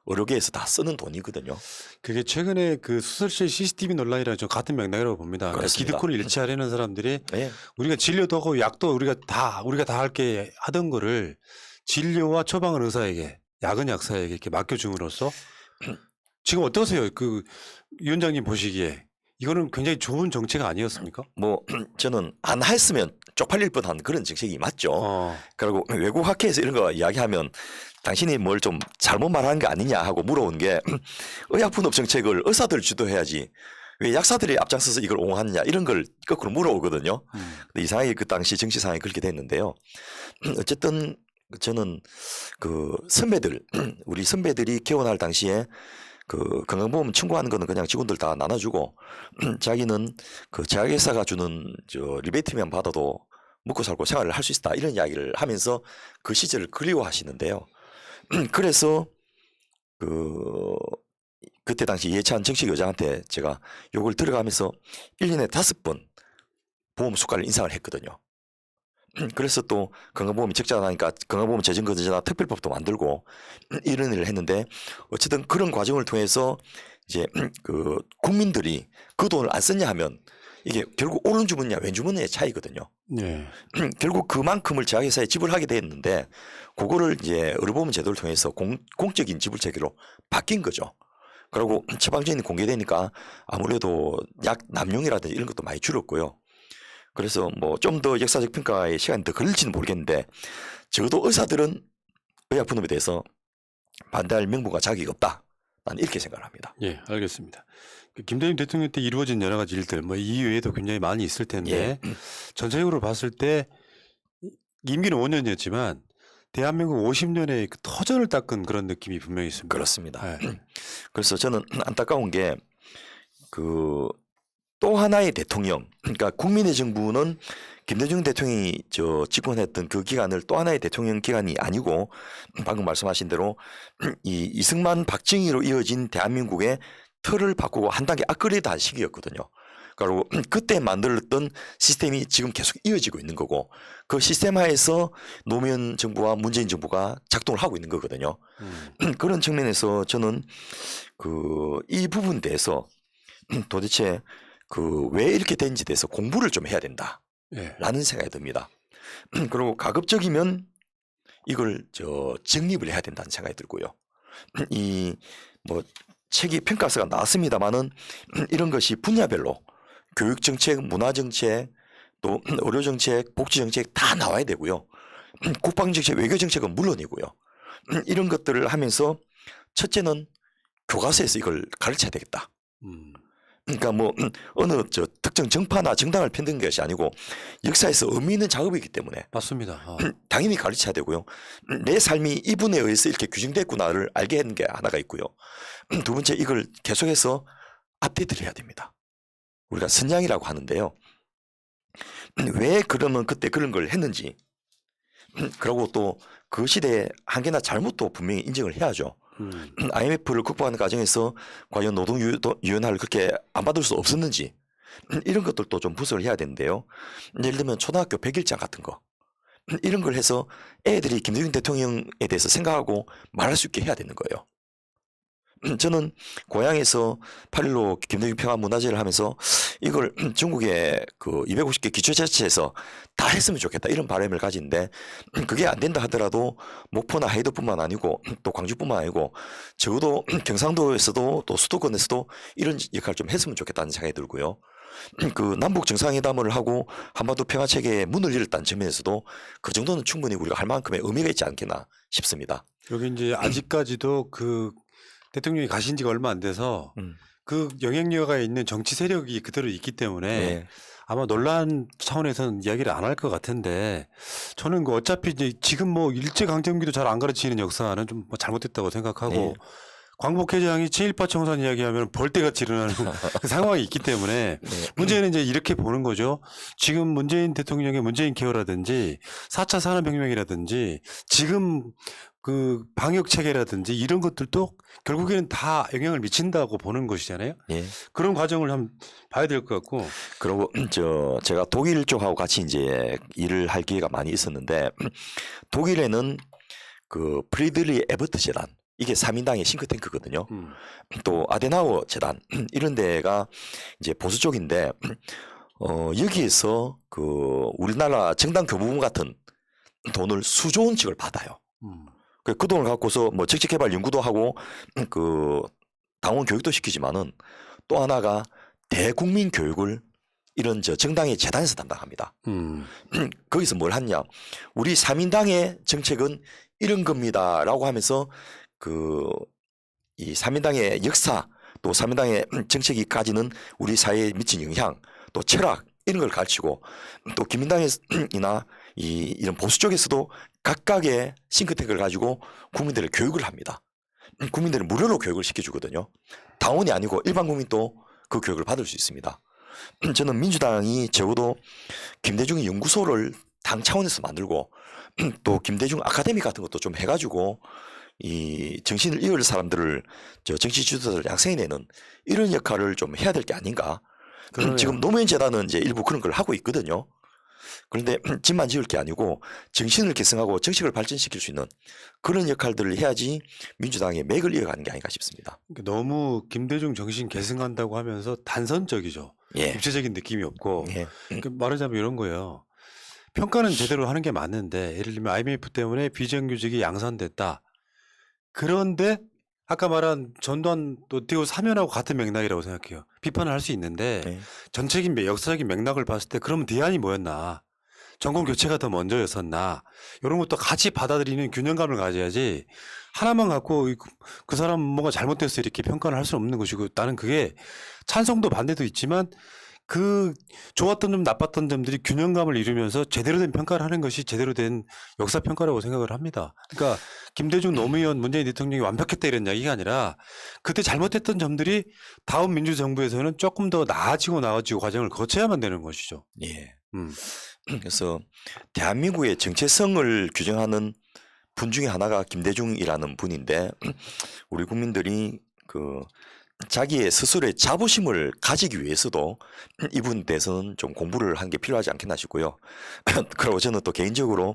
의료계에서 다 쓰는 돈이거든요. 그게 최근에 그 수술실 CCTV 논란이랑 좀 같은 맥락이라고 봅니다. 그러니까 그렇습니다. 기득권을 일치하려는 사람들이 예. 우리가 진료도 하고 약도 우리가 다 할게 하던 거를 진료와 처방은 의사에게, 약은 약사에게 이렇게 맡겨줌으로써 지금 어떠세요? 그 위원장님 보시기에 이거는 굉장히 좋은 정책 아니었습니까? 뭐 저는 안 했으면 쪽팔릴 뻔한 그런 정책이 맞죠. 그리고 외국 학회에서 이런 거 이야기하면 당신이 뭘 좀 잘못 말하는 거 아니냐 하고 물어온 게 의약분업 정책을 의사들 주도해야지 왜 약사들이 앞장서서 이걸 옹호하느냐 이런 걸 거꾸로 물어오거든요. 근데 이상하게 그 당시 정치 상황이 그렇게 됐는데요. 어쨌든 저는 그 선배들 우리 선배들이 개원할 당시에 그 건강보험 청구하는 거는 그냥 직원들 다 나눠주고 자기는 그 제약회사가 주는 저 리베이트만 받아도 먹고 살고 생활을 할 수 있다 이런 이야기를 하면서 그 시절을 그리워하시는데요. 그래서 그때 당시 이해찬 정책위원장한테 제가 요걸 들어가면서 1년에 5번 보험 수가를 인상을 했거든요. 그래서 또 건강보험이 적자가 나니까 건강보험 재정거주자 특별법도 만들고 이런 일을 했는데 어쨌든 그런 과정을 통해서 이제 그 국민들이 그 돈을 안 썼냐 하면 이게 결국 오른 주머니냐 왼 주머니의 차이거든요. 네. 결국 그만큼을 제약회사에 지불하게 됐는데 그거를 이제 의료보험 제도를 통해서 공적인 지불 체계로 바뀐 거죠. 그리고 처방전이 공개되니까 아무래도 약 남용이라든지 이런 것도 많이 줄었고요. 그래서 뭐 좀 더 역사적 평가의 시간이 더 걸릴지는 모르겠는데 적어도 의사들은 의약분업에 대해서 반대할 명분과 자격이 없다. 나는 이렇게 생각을 합니다. 예, 알겠습니다. 김대중 대통령 때 이루어진 여러 가지 일들, 뭐 이외에도 굉장히 많이 있을 텐데 전체적으로 봤을 때 임기는 5년이었지만 대한민국 50년의 그 터전을 닦은 그런 느낌이 분명히 있습니다. 그렇습니다. 네. 그래서 저는 안타까운 게 또 하나의 대통령, 그러니까 국민의 정부는 김대중 대통령이 집권했던 그 기간을 또 하나의 대통령 기간이 아니고 방금 말씀하신 대로 이 이승만 박정희로 이어진 대한민국의 틀을 바꾸고 한 단계 업그레이드한 시기였거든요. 그리고 그때 만들었던 시스템이 지금 계속 이어지고 있는 거고 그 시스템 하에서 노무현 정부와 문재인 정부가 작동을 하고 있는 거거든요. 그런 측면에서 저는 이 부분에 대해서 도대체 왜 이렇게 된지 대해서 공부를 좀 해야 된다라는 생각이 듭니다. 그리고 가급적이면 이걸 정립을 해야 된다는 생각이 들고요. 이 뭐 책이 평가서가 나왔습니다만은 이런 것이 분야별로 교육 정책, 문화 정책, 또 의료 정책, 복지 정책 다 나와야 되고요. 국방 정책, 외교 정책은 물론이고요. 이런 것들을 하면서 첫째는 교과서에서 이걸 가르쳐야 되겠다. 그러니까 뭐 어느 특정 정파나 정당을 편드는 것이 아니고 역사에서 의미 있는 작업이기 때문에 맞습니다. 당연히 가르쳐야 되고요. 내 삶이 이분에 의해서 이렇게 규정됐구나를 알게 하는 게 하나가 있고요. 두 번째 이걸 계속해서 업데이트를 해야 됩니다. 우리가 선양이라고 하는데요. 왜 그러면 그때 그런 걸 했는지 그리고 또 그 시대의 한계나 잘못도 분명히 인정을 해야죠. IMF를 극복하는 과정에서 과연 노동유연화를 그렇게 안 받을 수 없었는지 이런 것들도 좀 분석을 해야 되는데요. 예를 들면 초등학교 100일장 같은 거 이런 걸 해서 애들이 김대중 대통령에 대해서 생각하고 말할 수 있게 해야 되는 거예요. 저는 고향에서 8.15 김대중 평화문화제를 하면서 이걸 전국의 그 250개 기초자치에서 다 했으면 좋겠다 이런 바람을 가지는데 그게 안 된다 하더라도 목포나 하이도뿐만 아니고 또 광주뿐만 아니고 적어도 경상도에서도 또 수도권에서도 이런 역할을 좀 했으면 좋겠다는 생각이 들고요. 그 남북 정상회담을 하고 한반도 평화 체계의 문을 열었다는 점에서도 그 정도는 충분히 우리가 할 만큼의 의미가 있지 않겠나 싶습니다. 여기 이제 아직까지도 그 대통령이 가신 지가 얼마 안 돼서 그 영향력이 있는 정치 세력이 그대로 있기 때문에 네. 아마 논란 차원에서는 이야기를 안 할 것 같은데 저는 그 어차피 이제 지금 뭐 일제강점기도 잘 안 가르치는 역사는 좀뭐 잘못됐다고 생각하고 네. 광복회장이 친일파 청산 이야기하면 벌떼같이 일어나는 그 상황이 있기 때문에 네. 문제는 이제 이렇게 보는 거죠. 지금 문재인 대통령의 문재인 케어라든지 4차 산업혁명이라든지 지금 그 방역 체계라든지 이런 것들도 결국에는 다 영향을 미친다고 보는 것이잖아요. 예. 그런 과정을 한번 봐야 될 것 같고. 그리고 제가 독일 쪽하고 같이 이제 일을 할 기회가 많이 있었는데 독일에는 그 프리드리 에버트 재단 이게 3인당의 싱크탱크거든요. 또 아데나워 재단 이런 데가 이제 보수 쪽인데 여기에서 그 우리나라 정당 교부금 같은 돈을 수조 원씩을 받아요. 그 돈을 갖고서 뭐 정책개발 연구도 하고 그 당원 교육도 시키지만은 또 하나가 대국민 교육을 이런 정당의 재단에서 담당합니다. 거기서 뭘 하냐? 우리 3인당의 정책은 이런 겁니다라고 하면서 이 3인당의 역사 또 3인당의 정책이 가지는 우리 사회에 미친 영향 또 철학 이런 걸 가르치고 또 기민당이나 이런 보수 쪽에서도 각각의 싱크탱크를 가지고 국민들의 교육을 합니다. 국민들은 무료로 교육을 시켜주거든요. 당원이 아니고 일반 국민도 그 교육을 받을 수 있습니다. 저는 민주당이 적어도 김대중 연구소를 당 차원에서 만들고 또 김대중 아카데미 같은 것도 좀 해가지고 이 정신을 이을 사람들을 정치 지도자를 양성해내는 이런 역할을 좀 해야 될 게 아닌가. 그러네요. 지금 노무현 재단은 이제 일부 그런 걸 하고 있거든요. 그런데 집만 지을 게 아니고 정신을 계승하고 정책을 발전시킬 수 있는 그런 역할들을 해야지 민주당의 맥을 이어가는 게 아닌가 싶습니다. 그러니까 너무 김대중 정신 계승한다고 하면서 단선적이죠. 예. 구체적인 느낌이 없고. 예. 그러니까 말하자면 이런 거예요. 평가는 제대로 하는 게 맞는데 예를 들면 IMF 때문에 비정규직이 양산됐다. 그런데 아까 말한 전두환 노태우 사면하고 같은 맥락이라고 생각해요. 비판을 할 수 있는데 예. 전체적인 역사적인 맥락을 봤을 때 그러면 대안이 뭐였나? 정권 교체가 더 먼저였었나? 이런 것도 같이 받아들이는 균형감을 가져야지 하나만 갖고 그 사람 뭔가 잘못됐어 이렇게 평가를 할 수는 없는 것이고 나는 그게 찬성도 반대도 있지만 그 좋았던 점 나빴던 점들이 균형감을 이루면서 제대로 된 평가를 하는 것이 제대로 된 역사 평가라고 생각을 합니다. 그러니까 김대중 노무현 문재인 대통령이 완벽했다 이런 이야기가 아니라 그때 잘못했던 점들이 다음 민주정부에서는 조금 더 나아지고 과정을 거쳐야만 되는 것이죠. 예. 그래서 대한민국의 정체성을 규정하는 분 중에 하나가 김대중이라는 분인데 우리 국민들이 자기의 스스로의 자부심을 가지기 위해서도 이분에 대해서는 좀 공부를 하는 게 필요하지 않겠나 싶고요. 그리고 저는 또 개인적으로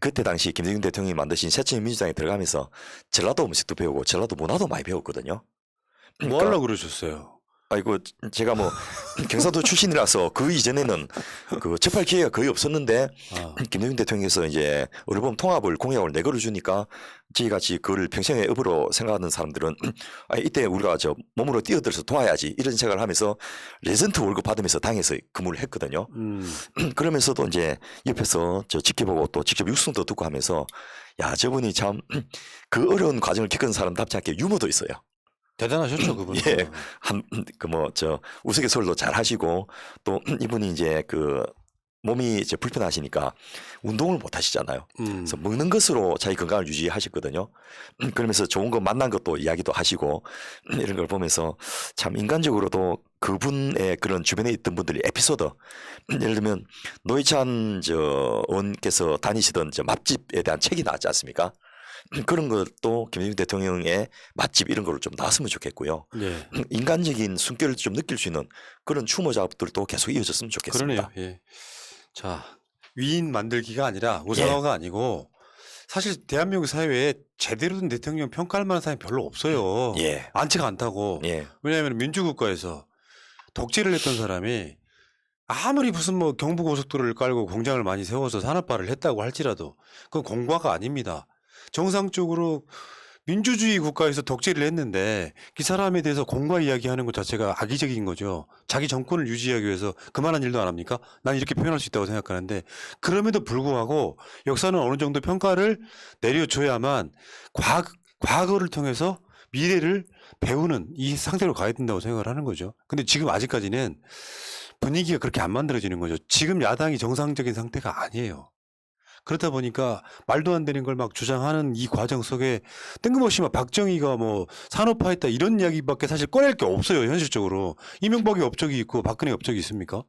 그때 당시 김대중 대통령이 만드신 새천년민주당에 들어가면서 전라도 음식도 배우고 전라도 문화도 많이 배웠거든요. 뭐 하려고 그러셨어요? 아이고 제가 뭐 경상도 출신이라서 그 이전에는 접할 기회가 거의 없었는데 김대중 대통령께서 이제 의료보험 통합을 공약을 내걸어 주니까 저희같이 그걸 평생의 업으로 생각하는 사람들은 이때 우리가 몸으로 뛰어들어서 도와야지 이런 생각을 하면서 레전트 월급 받으면서 당에서 근무를 했거든요. 그러면서도 이제 옆에서 지켜보고 또 직접 육성도 듣고 하면서 야 저분이 참 그 어려운 과정을 겪은 사람답지 않게 유머도 있어요. 대단하셨죠 그분. 예, 우스갯소리도 잘 하시고 또 이분이 이제 몸이 이제 불편하시니까 운동을 못 하시잖아요. 그래서 먹는 것으로 자기 건강을 유지하셨거든요. 그러면서 좋은 거 만난 것도 이야기도 하시고 이런 걸 보면서 참 인간적으로도 그분의 그런 주변에 있던 분들이 에피소드 예를 들면 노회찬 의원께서 다니시던 맛집에 대한 책이 나왔지 않습니까? 그런 것도 김대중 대통령의 맛집 이런 거를 좀 나왔으면 좋겠고요. 예. 인간적인 숨결을 좀 느낄 수 있는 그런 추모 작업들도 계속 이어졌으면 좋겠습니다. 그러네요. 예. 자 위인 만들기가 아니라 우상화가 아니고 사실 대한민국 사회에 제대로 된 대통령 평가할 만한 사람이 별로 없어요. 예. 많지가 않다고. 예. 왜냐하면 민주국가에서 독재를 했던 사람이 아무리 무슨 뭐 경부고속도로를 깔고 공장을 많이 세워서 산업화를 했다고 할지라도 그건 공과가 아닙니다. 정상적으로 민주주의 국가에서 독재를 했는데 그 사람에 대해서 공과 이야기하는 것 자체가 악의적인 거죠. 자기 정권을 유지하기 위해서 그만한 일도 안 합니까? 난 이렇게 표현할 수 있다고 생각하는데 그럼에도 불구하고 역사는 어느 정도 평가를 내려줘야만 과거를 통해서 미래를 배우는 이 상태로 가야 된다고 생각을 하는 거죠. 근데 지금 아직까지는 분위기가 그렇게 안 만들어지는 거죠. 지금 야당이 정상적인 상태가 아니에요. 그렇다 보니까 말도 안 되는 걸 막 주장하는 이 과정 속에 뜬금없이 막 박정희가 뭐 산업화했다 이런 이야기밖에 사실 꺼낼 게 없어요. 현실적으로. 이명박의 업적이 있고 박근혜 업적이 있습니까?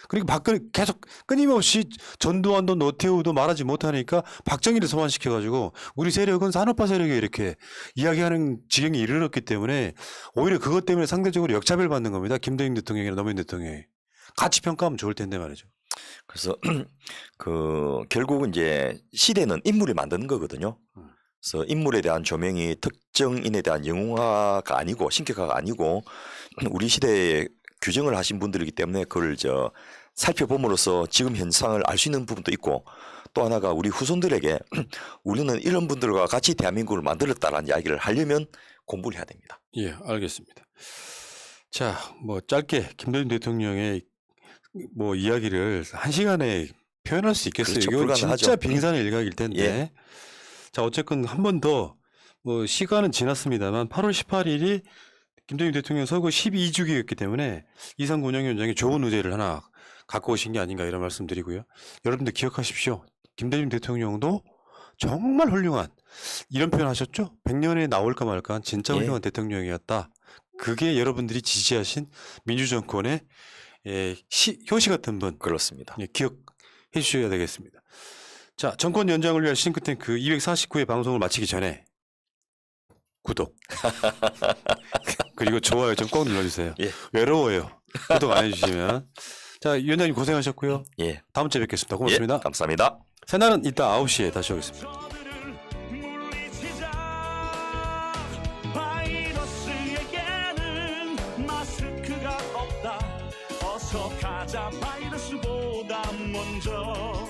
그리고 박근혜 계속 끊임없이 전두환도 노태우도 말하지 못하니까 박정희를 소환시켜가지고 우리 세력은 산업화 세력이 이렇게 이야기하는 지경에 이르렀기 때문에 오히려 그것 때문에 상대적으로 역차별 받는 겁니다. 김대중 대통령이나 노무현 대통령이. 같이 평가하면 좋을 텐데 말이죠. 그래서 결국은 이제 시대는 인물이 만드는 거거든요. 그래서 인물에 대한 조명이 특정인에 대한 영웅화가 아니고 신격화가 아니고 우리 시대에 규정을 하신 분들이기 때문에 그걸 살펴봄으로써 지금 현상을 알 수 있는 부분도 있고 또 하나가 우리 후손들에게 우리는 이런 분들과 같이 대한민국을 만들었다라는 이야기를 하려면 공부를 해야 됩니다. 예, 알겠습니다. 자, 뭐 짧게 김대중 대통령의 뭐 이야기를 1시간에 표현할 수 있겠어요. 그렇죠, 이건 불가능하죠. 진짜 빙산의 일각일 텐데. 예. 자, 어쨌건 한 번 더 뭐 시간은 지났습니다만 8월 18일이 김대중 대통령 서거 12주기였기 때문에 이상구 운영위원장이 좋은 의제를 하나 갖고 오신 게 아닌가 이런 말씀 드리고요. 여러분들 기억하십시오. 김대중 대통령도 정말 훌륭한 이런 표현 하셨죠? 100년에 나올까 말까 한 진짜 예. 훌륭한 대통령이었다. 그게 여러분들이 지지하신 민주정권의 효시 같은 분. 그렇습니다. 예, 기억해 주셔야 되겠습니다. 자, 정권 연장을 위한 싱크탱크 249회 방송을 마치기 전에 구독 그리고 좋아요 좀 꼭 눌러주세요. 예. 외로워요. 구독 안 해주시면. 자, 위원장님 고생하셨고요. 예. 다음 주에 뵙겠습니다. 고맙습니다. 예, 감사합니다. 새날은 이따 9시에 다시 오겠습니다. 바이러스에게는 마스크가 없다. 어서 가자 바이러스보다 먼저.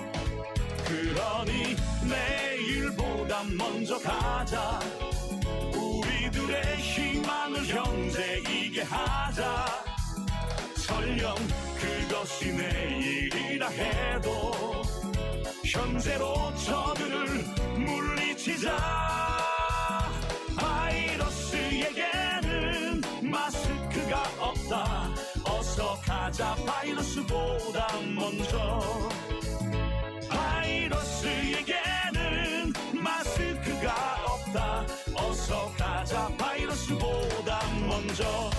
그러니 내일보다 먼저 가자. 우리들의 희망을 형제이게 하자. 설령 그것이 내일이라 해도 현재로 저들을 물리치자. 바이러스에게는 마스크가 없다. 어서 가자 바이러스보다 먼저. 바이러스에게는 마스크가 없다. 어서 가자 바이러스보다 먼저.